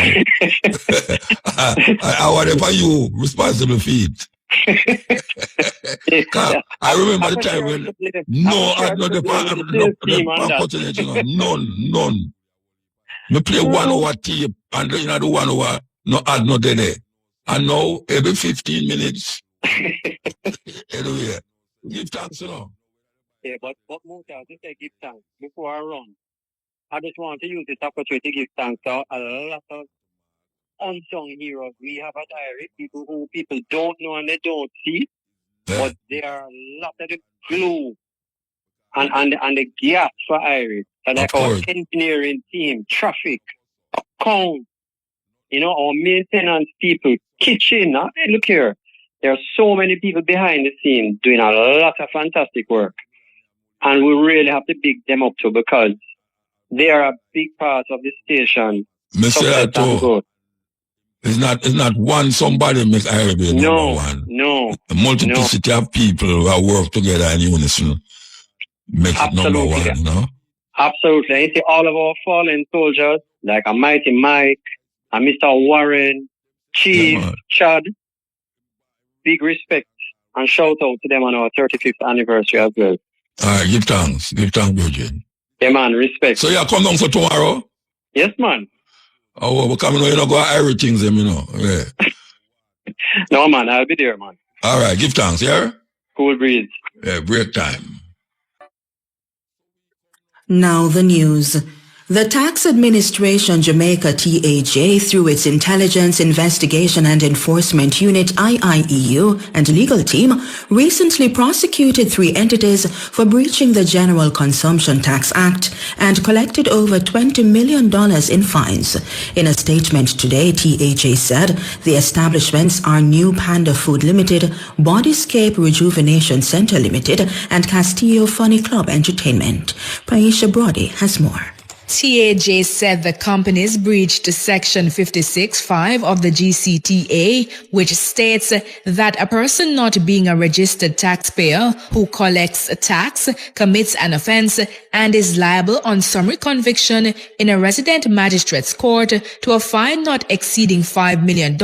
I whatever you responsible for it. I remember the time when no, I not the cutting edge, you know, none. Me play 1 hour tape and then I do 1 hour, no add no delay. And now every 15 minutes. Anyway. Give thanks, you know. Yeah, but Muta, just say give thanks before I run. I just want to use this opportunity to give thanks to a lot of unsung heroes. We have a diary, people who people don't know and they don't see, but they are a lot of the glue and the gap for Irish. So like our engineering team, traffic, account, you know, our maintenance people, kitchen. Hey, look here. There are so many people behind the scenes doing a lot of fantastic work. And we really have to big them up too because they are a big part of the station. Mr. It's not one somebody make Irish number one. No. A multiplicity of people who work together in unison make it number one, you know? Absolutely. You see all of our fallen soldiers, like a Mighty Mike, and Mr. Warren, Chief, Chad. Big respect and shout out to them on our 35th anniversary as well. Alright, give thanks, Virgin. Yeah, man, respect. So you come down for tomorrow? Yes, man. Oh, we're coming, you know, go Irish things, you know. Yeah. No, man, I'll be there, man. Alright, give thanks, yeah? Cool breeze. Yeah, break time. Now the news. The Tax Administration Jamaica TAJ, through its Intelligence, Investigation and Enforcement Unit IIEU and legal team, recently prosecuted 3 entities for breaching the General Consumption Tax Act and collected over $20 million in fines. In a statement today, TAJ said the establishments are New Panda Food Limited, Bodyscape Rejuvenation Center Limited, and Castillo Funny Club Entertainment. Paisha Brody has more. TAJ said the companies breached Section 56(5) of the GCTA, which states that a person not being a registered taxpayer who collects a tax commits an offense and is liable on summary conviction in a resident magistrate's court to a fine not exceeding $5 million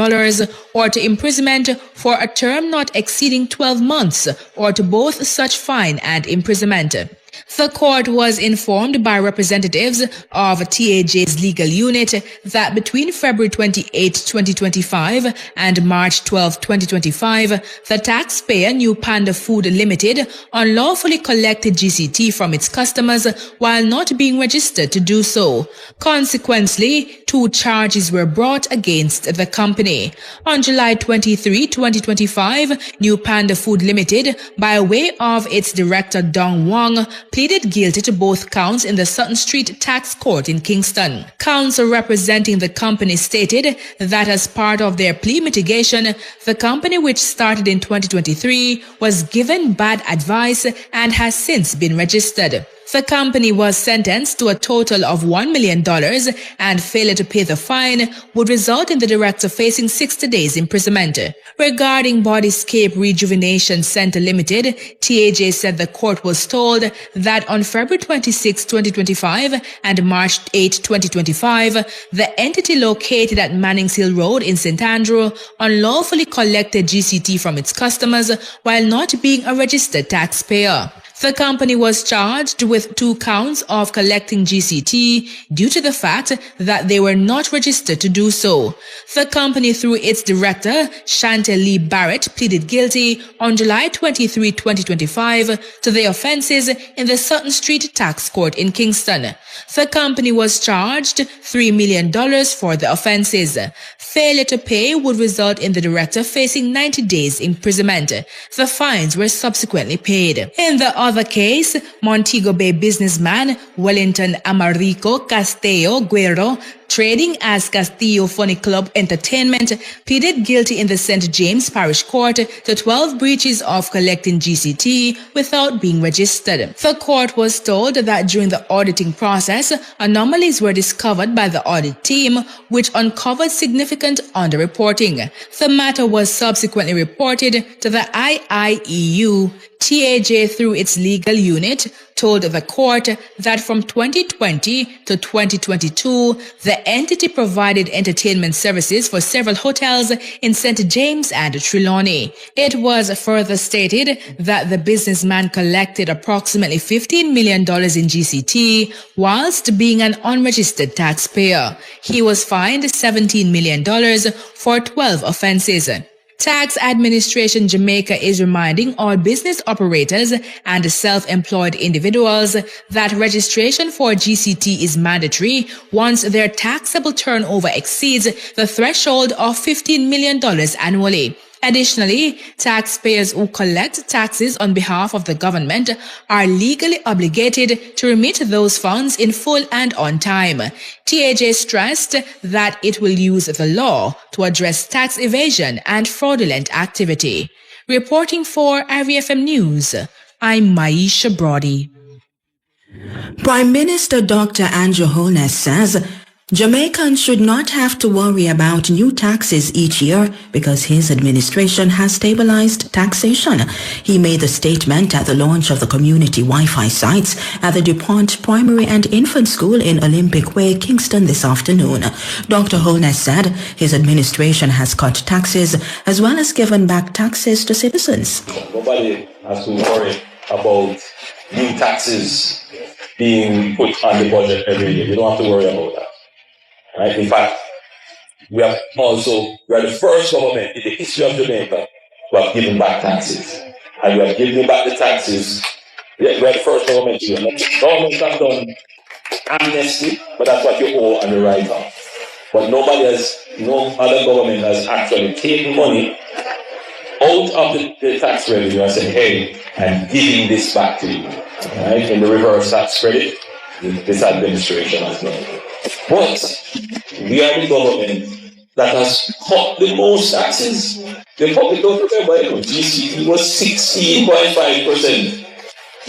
or to imprisonment for a term not exceeding 12 months or to both such fine and imprisonment. The court was informed by representatives of TAJ's legal unit that between February 28, 2025 and March 12, 2025, the taxpayer New Panda Food Limited unlawfully collected GCT from its customers while not being registered to do so. Consequently, 2 charges were brought against the company. On July 23, 2025, New Panda Food Limited, by way of its director Dong Wong, pleaded guilty to both counts in the Sutton Street Tax Court in Kingston. Counsel representing the company stated that as part of their plea mitigation, the company, which started in 2023, was given bad advice and has since been registered. The company was sentenced to a total of $1 million, and failure to pay the fine would result in the director facing 60 days imprisonment. Regarding Bodyscape Rejuvenation Center Limited, TAJ said the court was told that on February 26, 2025 and March 8, 2025, the entity located at Mannings Hill Road in St. Andrew unlawfully collected GCT from its customers while not being a registered taxpayer. The company was charged with 2 counts of collecting GCT due to the fact that they were not registered to do so. The company, through its director, Chantel Lee Barrett, pleaded guilty on July 23, 2025 to the offenses in the Sutton Street Tax Court in Kingston. The company was charged $3 million for the offenses. Failure to pay would result in the director facing 90 days imprisonment. The fines were subsequently paid. In the other case, Montego Bay businessman Wellington Amarico Castillo Guerrero, trading as Castillo Funny Club Entertainment, pleaded guilty in the St. James Parish Court to 12 breaches of collecting GCT without being registered. The court was told that during the auditing process, anomalies were discovered by the audit team, which uncovered significant underreporting. The matter was subsequently reported to the IIEU. TAJ, through its legal unit, told the court that from 2020 to 2022, the entity provided entertainment services for several hotels in St. James and Trelawney. It was further stated that the businessman collected approximately $15 million in GCT whilst being an unregistered taxpayer. He was fined $17 million for 12 offenses. Tax Administration Jamaica is reminding all business operators and self-employed individuals that registration for GCT is mandatory once their taxable turnover exceeds the threshold of $15 million annually. Additionally, taxpayers who collect taxes on behalf of the government are legally obligated to remit those funds in full and on time. TAJ stressed that it will use the law to address tax evasion and fraudulent activity. Reporting for IVFM News, I'm Maisha Brody. Prime Minister Dr. Andrew Holness says Jamaicans should not have to worry about new taxes each year because his administration has stabilized taxation. He made the statement at the launch of the community Wi-Fi sites at the DuPont Primary and Infant School in Olympic Way, Kingston this afternoon. Dr. Holness said his administration has cut taxes as well as given back taxes to citizens. Nobody has to worry about new taxes being put on the budget every year. You don't have to worry about that. Right? In fact, we are the first government in the history of Jamaica who have given back taxes. And we have given back the taxes. We are the first government to do it. Governments have done amnesty, but that's what you owe on the right now. But no other government has actually taken money out of the tax revenue and said, hey, I'm giving this back to you. Right? In the reverse tax credit, this administration has done. But we are the government that has cut the most taxes. The public don't remember, GCT was 16.5%.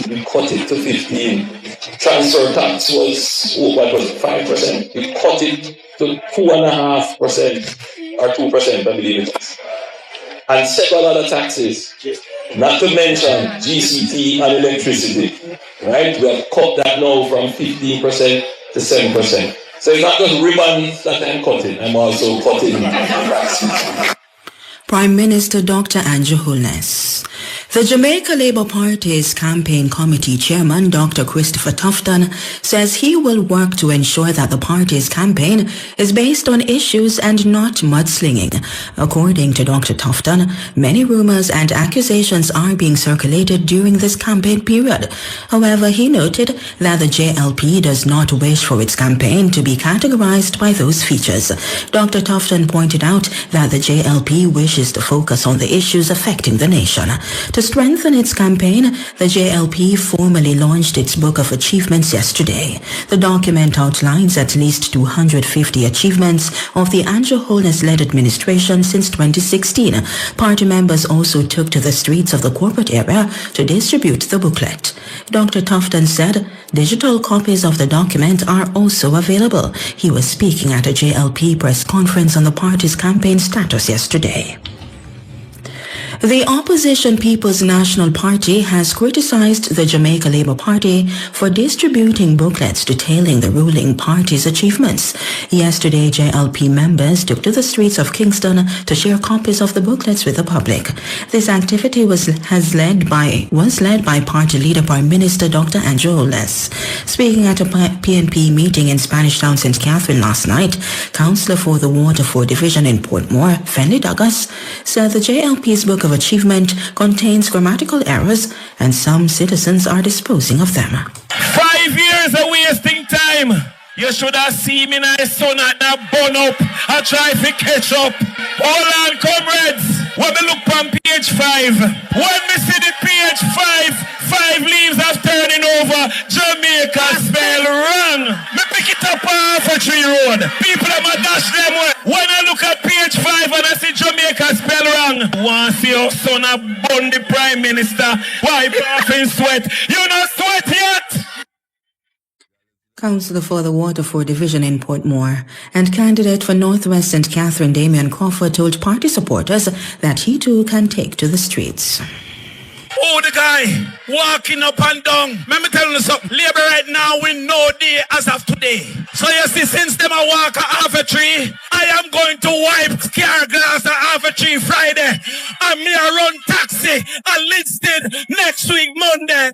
We cut it to 15%. Transfer tax was, 5%. We cut it to 2.5% or 2%, I believe it is. And several other taxes, not to mention GCT and electricity. Right? We have cut that now from 15% to 7%. So it's not just ribbons that I'm cutting, I'm also cutting taxes. Prime Minister Dr. Andrew Holness. The Jamaica Labour Party's campaign committee chairman, Dr. Christopher Tufton, says he will work to ensure that the party's campaign is based on issues and not mudslinging. According to Dr. Tufton, many rumors and accusations are being circulated during this campaign period. However, he noted that the JLP does not wish for its campaign to be categorized by those features. Dr. Tufton pointed out that the JLP wishes to focus on the issues affecting the nation. To strengthen its campaign, the JLP formally launched its Book of Achievements yesterday. The document outlines at least 250 achievements of the Andrew Holness-led administration since 2016. Party members also took to the streets of the corporate area to distribute the booklet. Dr. Tufton said digital copies of the document are also available. He was speaking at a JLP press conference on the party's campaign status yesterday. The opposition People's National Party has criticized the Jamaica Labour Party for distributing booklets detailing the ruling party's achievements. Yesterday, JLP members took to the streets of Kingston to share copies of the booklets with the public. This activity was led by party leader Prime Minister Dr. Andrew Holness. Speaking at a PNP meeting in Spanish Town, St. Catherine last night, Councillor for the Waterford Division in Portmore, Fendi Douglas, said the JLP's Book of Achievement contains grammatical errors and some citizens are disposing of them. 5 years of wasting time. You should have seen me and my son at that bun up. I try to catch up. Hold on, comrades. When we look from page 5. When we see the page 5 leaves are turning over. Jamaica spell wrong. Me pick it up off a tree road. People are my dash them way. When I look at page 5 and I see Jamaica spell wrong. Want to see your son a bun the Prime Minister. Wipe off in sweat. You not sweat yet? Councillor for the Waterford Division in Portmore and candidate for Northwest St. Catherine Damian Crawford told party supporters that he too can take to the streets. Oh, the guy walking up and down. Let me tell you something. Labour right now we know day as of today. So you see, since them a walk a half a tree, I am going to wipe car glass a half a tree Friday. And me a run taxi and listed next week Monday.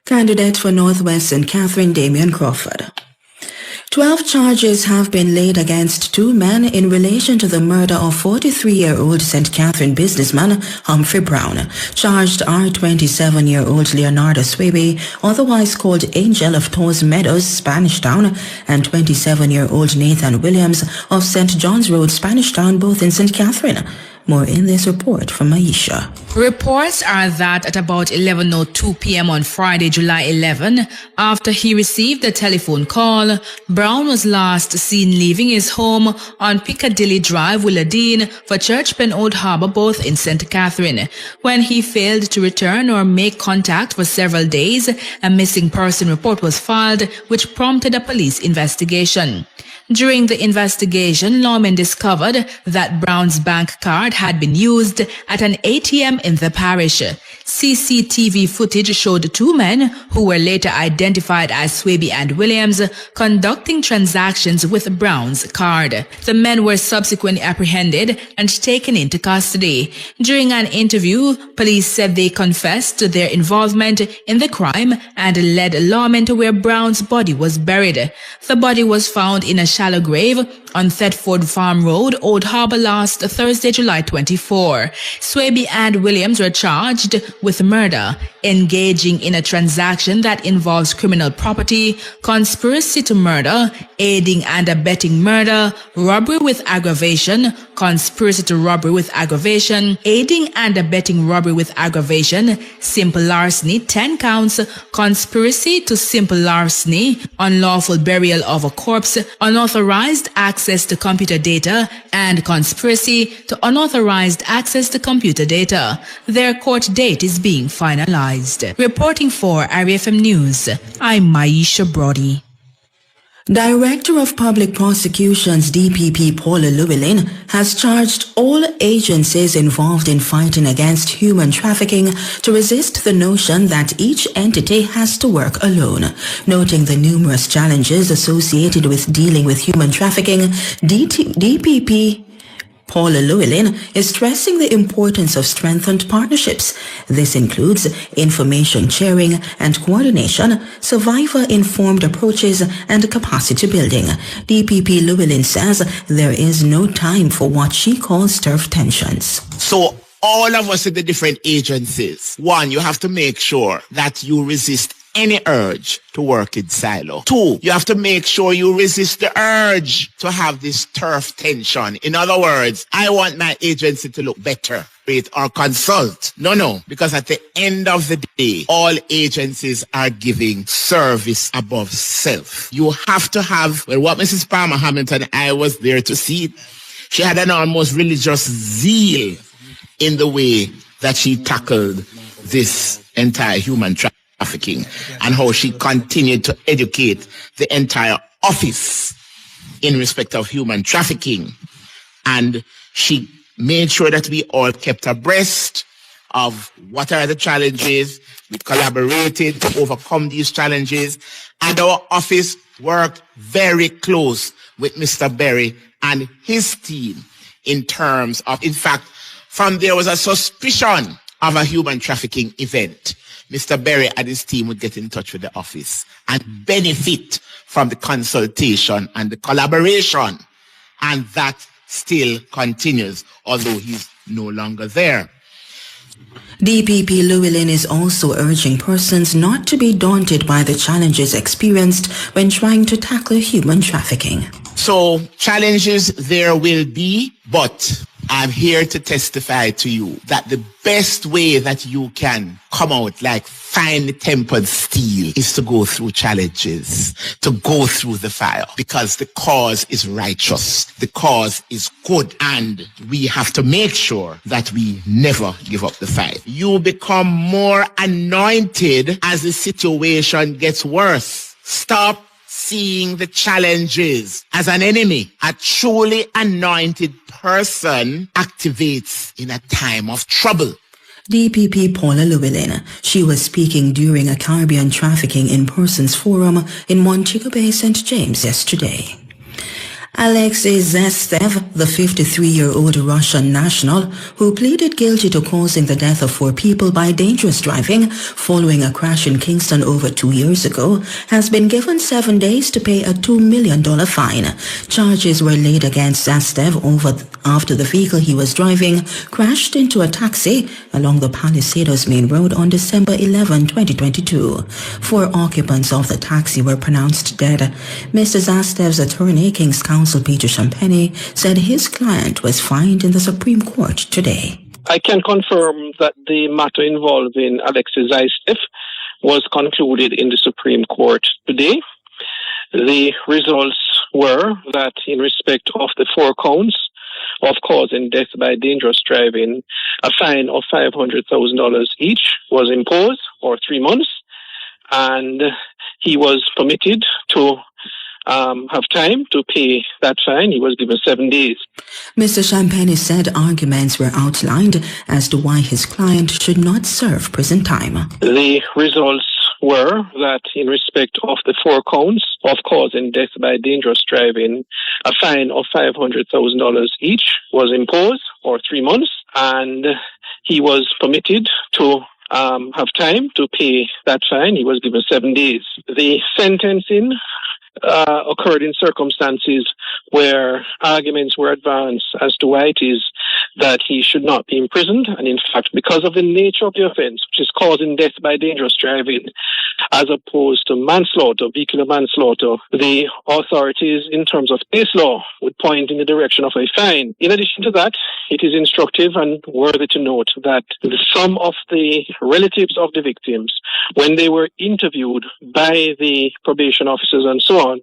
Candidate for Northwest St. Catherine Damian Crawford. 12 charges have been laid against 2 men in relation to the murder of 43-year-old St. Catherine businessman Humphrey Brown. Charged are 27-year-old Leonardo Swaby, otherwise called Angel of Torres Meadows, Spanish Town, and 27-year-old Nathan Williams of St. John's Road, Spanish Town, both in St. Catherine. More in this report from Aisha. Reports are that at about 11:02 p.m. on Friday, July 11, after he received a telephone call, Brown was last seen leaving his home on Piccadilly Drive, Willardine, for Churchpen Old Harbour, both in St. Catherine. When he failed to return or make contact for several days, a missing person report was filed, which prompted a police investigation. During the investigation, lawmen discovered that Brown's bank card had been used at an ATM in the parish. CCTV footage showed 2 men, who were later identified as Swaby and Williams, conducting transactions with Brown's card. The men were subsequently apprehended and taken into custody. During an interview, police said they confessed to their involvement in the crime and led lawmen to where Brown's body was buried. The body was found in a shallow grave on Thetford Farm Road, Old Harbour, last Thursday, July 24. Swaby and Williams were charged with murder, engaging in a transaction that involves criminal property, conspiracy to murder, aiding and abetting murder, robbery with aggravation, conspiracy to robbery with aggravation, aiding and abetting robbery with aggravation, simple larceny, 10 counts, conspiracy to simple larceny, unlawful burial of a corpse, unauthorized access to computer data, and conspiracy to unauthorized access to computer data. Their court date is being finalized. Reporting for RFM News, I'm Maisha Brody. Director of Public Prosecutions DPP Paula Llewellyn has charged all agencies involved in fighting against human trafficking to resist the notion that each entity has to work alone. Noting the numerous challenges associated with dealing with human trafficking, DPP Paula Llewellyn is stressing the importance of strengthened partnerships. This includes information sharing and coordination, survivor-informed approaches, and capacity building. DPP Llewellyn says there is no time for what she calls turf tensions. So all of us in the different agencies, one, you have to make sure that you resist any urge to work in silo. 2, you have to make sure you resist the urge to have this turf tension. In other words, I want my agency to look better or consult. No, because at the end of the day, all agencies are giving service above self. You have to have, well, what Mrs. Palmer Hamilton, I was there to see it. She had an almost religious zeal in the way that she tackled this entire human trafficking and how she continued to educate the entire office in respect of human trafficking. And she made sure that we all kept abreast of what are the challenges. We collaborated to overcome these challenges. And our office worked very close with Mr. Berry and his team in terms of, in fact, from there was a suspicion of a human trafficking event. Mr. Berry and his team would get in touch with the office and benefit from the consultation and the collaboration. And that still continues, although he's no longer there. DPP Llewellyn is also urging persons not to be daunted by the challenges experienced when trying to tackle human trafficking. So challenges there will be, but I'm here to testify to you that the best way that you can come out like fine tempered steel is to go through challenges, to go through the fire, because the cause is righteous, the cause is good, and we have to make sure that we never give up the fight. You become more anointed as the situation gets worse. Stop seeing the challenges as an enemy. A truly anointed person activates in a time of trouble. DPP Paula Llewellyn. She was speaking during a Caribbean Trafficking in Persons Forum in Montego Bay, St. James yesterday. Alexei Zestev, the 53-year-old Russian national who pleaded guilty to causing the death of 4 people by dangerous driving following a crash in Kingston over 2 years ago, has been given 7 days to pay a $2 million fine. Charges were laid against Zestev after the vehicle he was driving crashed into a taxi along the Palisados Main Road on December 11, 2022. 4 occupants of the taxi were pronounced dead. Mr. Zastev's attorney, King's Counsel Peter Champagne, said his client was fined in the Supreme Court today. I can confirm that the matter involving Alexei Zestev was concluded in the Supreme Court today. The results were that in respect of the 4 counts of causing death by dangerous driving, a fine of $500,000 each was imposed, or 3 months, and he was permitted to have time to pay that fine. He was given 7 days. Mr. Champagne said arguments were outlined as to why his client should not serve prison time. The results were that in respect of the 4 counts of causing death by dangerous driving, a fine of $500,000 each was imposed, or 3 months, and he was permitted to have time to pay that fine. He was given 7 days. The sentencing occurred in circumstances where arguments were advanced as to why it is that he should not be imprisoned. And in fact, because of the nature of the offense, which is causing death by dangerous driving, as opposed to manslaughter, vehicular manslaughter, the authorities, in terms of case law, would point in the direction of a fine. In addition to that, it is instructive and worthy to note that some of the relatives of the victims, when they were interviewed by the probation officers and so on,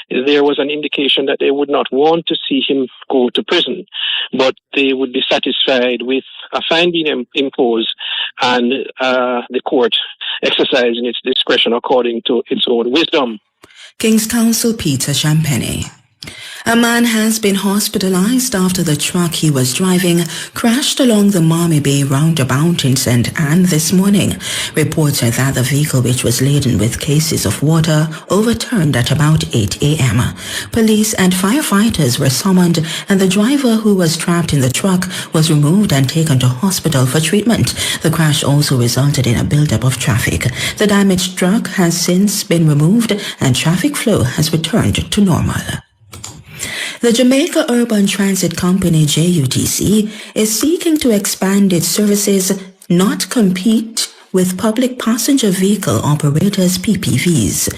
there was an indication that they would not want to see him go to prison, but they would be satisfied with a fine being imposed and the court exercising its discretion according to its own wisdom. King's Counsel Peter Champagne. A man has been hospitalized after the truck he was driving crashed along the Marmy Bay roundabout in St. Anne this morning. Reports are that the vehicle, which was laden with cases of water, overturned at about 8 a.m. Police and firefighters were summoned, and the driver, who was trapped in the truck, was removed and taken to hospital for treatment. The crash also resulted in a buildup of traffic. The damaged truck has since been removed and traffic flow has returned to normal. The Jamaica Urban Transit Company, JUTC, is seeking to expand its services, not compete with public passenger vehicle operators (PPVs.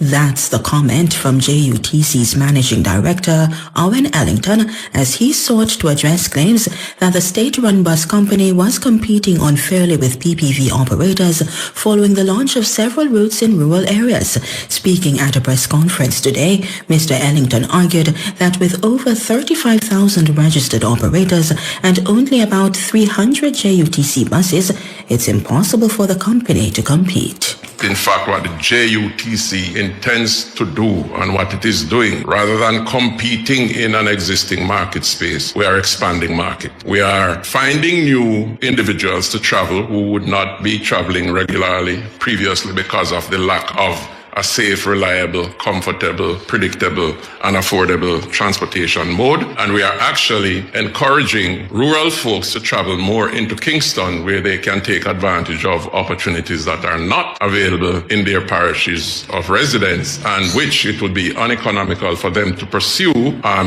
That's the comment from JUTC's Managing Director, Owen Ellington, as he sought to address claims that the state-run bus company was competing unfairly with PPV operators following the launch of several routes in rural areas. Speaking at a press conference today, Mr. Ellington argued that with over 35,000 registered operators and only about 300 JUTC buses, it's impossible for the company to compete. In fact, what the JUTC intends to do and what it is doing, rather than competing in an existing market space, we are expanding market. We are finding new individuals to travel who would not be traveling regularly previously because of the lack of a safe, reliable, comfortable, predictable, and affordable transportation mode. And we are actually encouraging rural folks to travel more into Kingston, where they can take advantage of opportunities that are not available in their parishes of residence, and which it would be uneconomical for them to pursue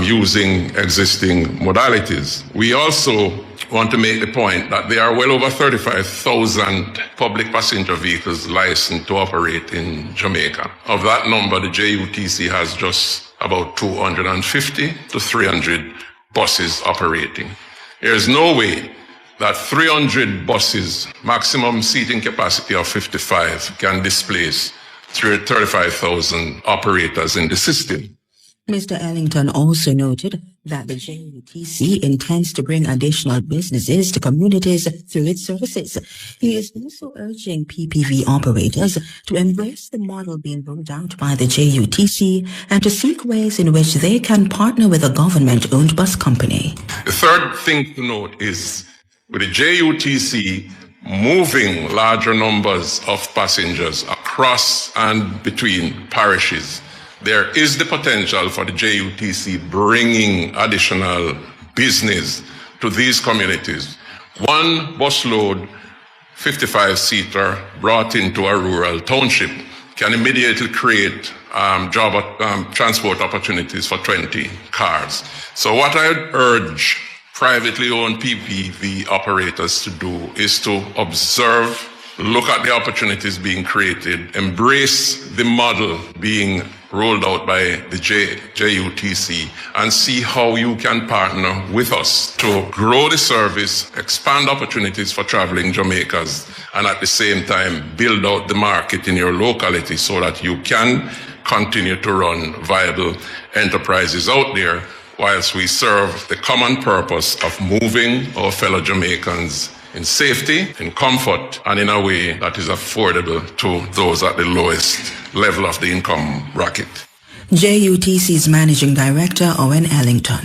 using existing modalities. We also want to make the point that there are well over 35,000 public passenger vehicles licensed to operate in Jamaica. Of that number, the JUTC has just about 250 to 300 buses operating. There is no way that 300 buses, maximum seating capacity of 55, can displace 35,000 operators in the system. Mr. Ellington also noted that the JUTC intends to bring additional businesses to communities through its services. He is also urging PPV operators to embrace the model being rolled out by the JUTC and to seek ways in which they can partner with a government-owned bus company. The third thing to note is, with the JUTC moving larger numbers of passengers across and between parishes, there is the potential for the JUTC bringing additional business to these communities. One busload, 55-seater, brought into a rural township can immediately create transport opportunities for 20 cars. So what I would urge privately owned PPV operators to do is to observe, look at the opportunities being created, embrace the model being rolled out by the JUTC, and see how you can partner with us to grow the service, expand opportunities for traveling Jamaicans, and at the same time build out the market in your locality so that you can continue to run viable enterprises out there whilst we serve the common purpose of moving our fellow Jamaicans in safety, in comfort, and in a way that is affordable to those at the lowest level of the income bracket. JUTC's Managing Director, Owen Ellington.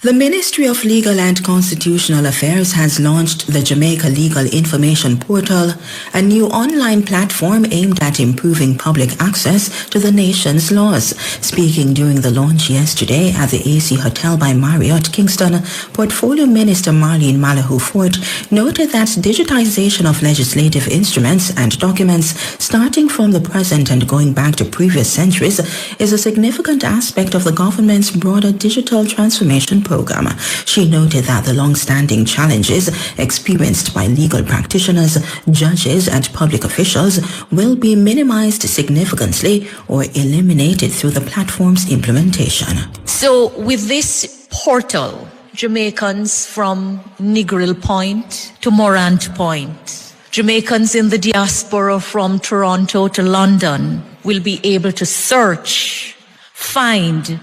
The Ministry of Legal and Constitutional Affairs has launched the Jamaica Legal Information Portal, a new online platform aimed at improving public access to the nation's laws. Speaking during the launch yesterday at the AC Hotel by Marriott, Kingston, Portfolio Minister Marlene Malahou-Fort noted that digitization of legislative instruments and documents starting from the present and going back to previous centuries is a significant aspect of the government's broader digital transformation program. She noted that the long-standing challenges experienced by legal practitioners, judges, and public officials will be minimized significantly or eliminated through the platform's implementation. So with this portal, Jamaicans from Negril Point to Morant Point, Jamaicans in the diaspora from Toronto to London will be able to search, find,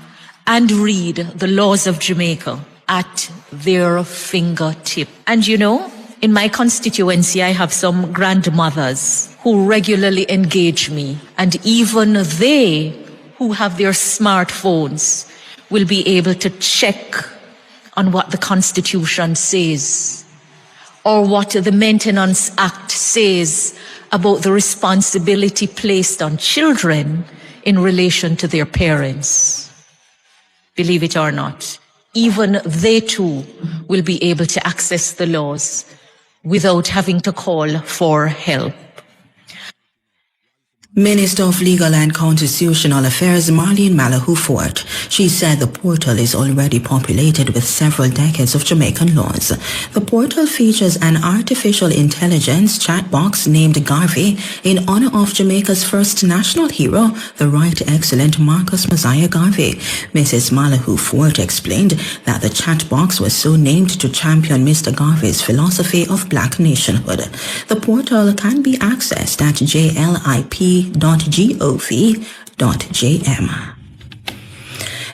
and read the laws of Jamaica at their fingertip. And you know, in my constituency, I have some grandmothers who regularly engage me, and even they who have their smartphones will be able to check on what the Constitution says or what the Maintenance Act says about the responsibility placed on children in relation to their parents. Believe it or not, even they too will be able to access the laws without having to call for help. Minister of Legal and Constitutional Affairs Marlene Malahou-Fort. She said the portal is already populated with several decades of Jamaican laws. The portal features an artificial intelligence chat box named Garvey in honor of Jamaica's first national hero, the Right Excellent Marcus Mosiah Garvey. Mrs. Malahoo Fort explained that the chat box was so named to champion Mr. Garvey's philosophy of black nationhood. The portal can be accessed at jlip.gov.jm.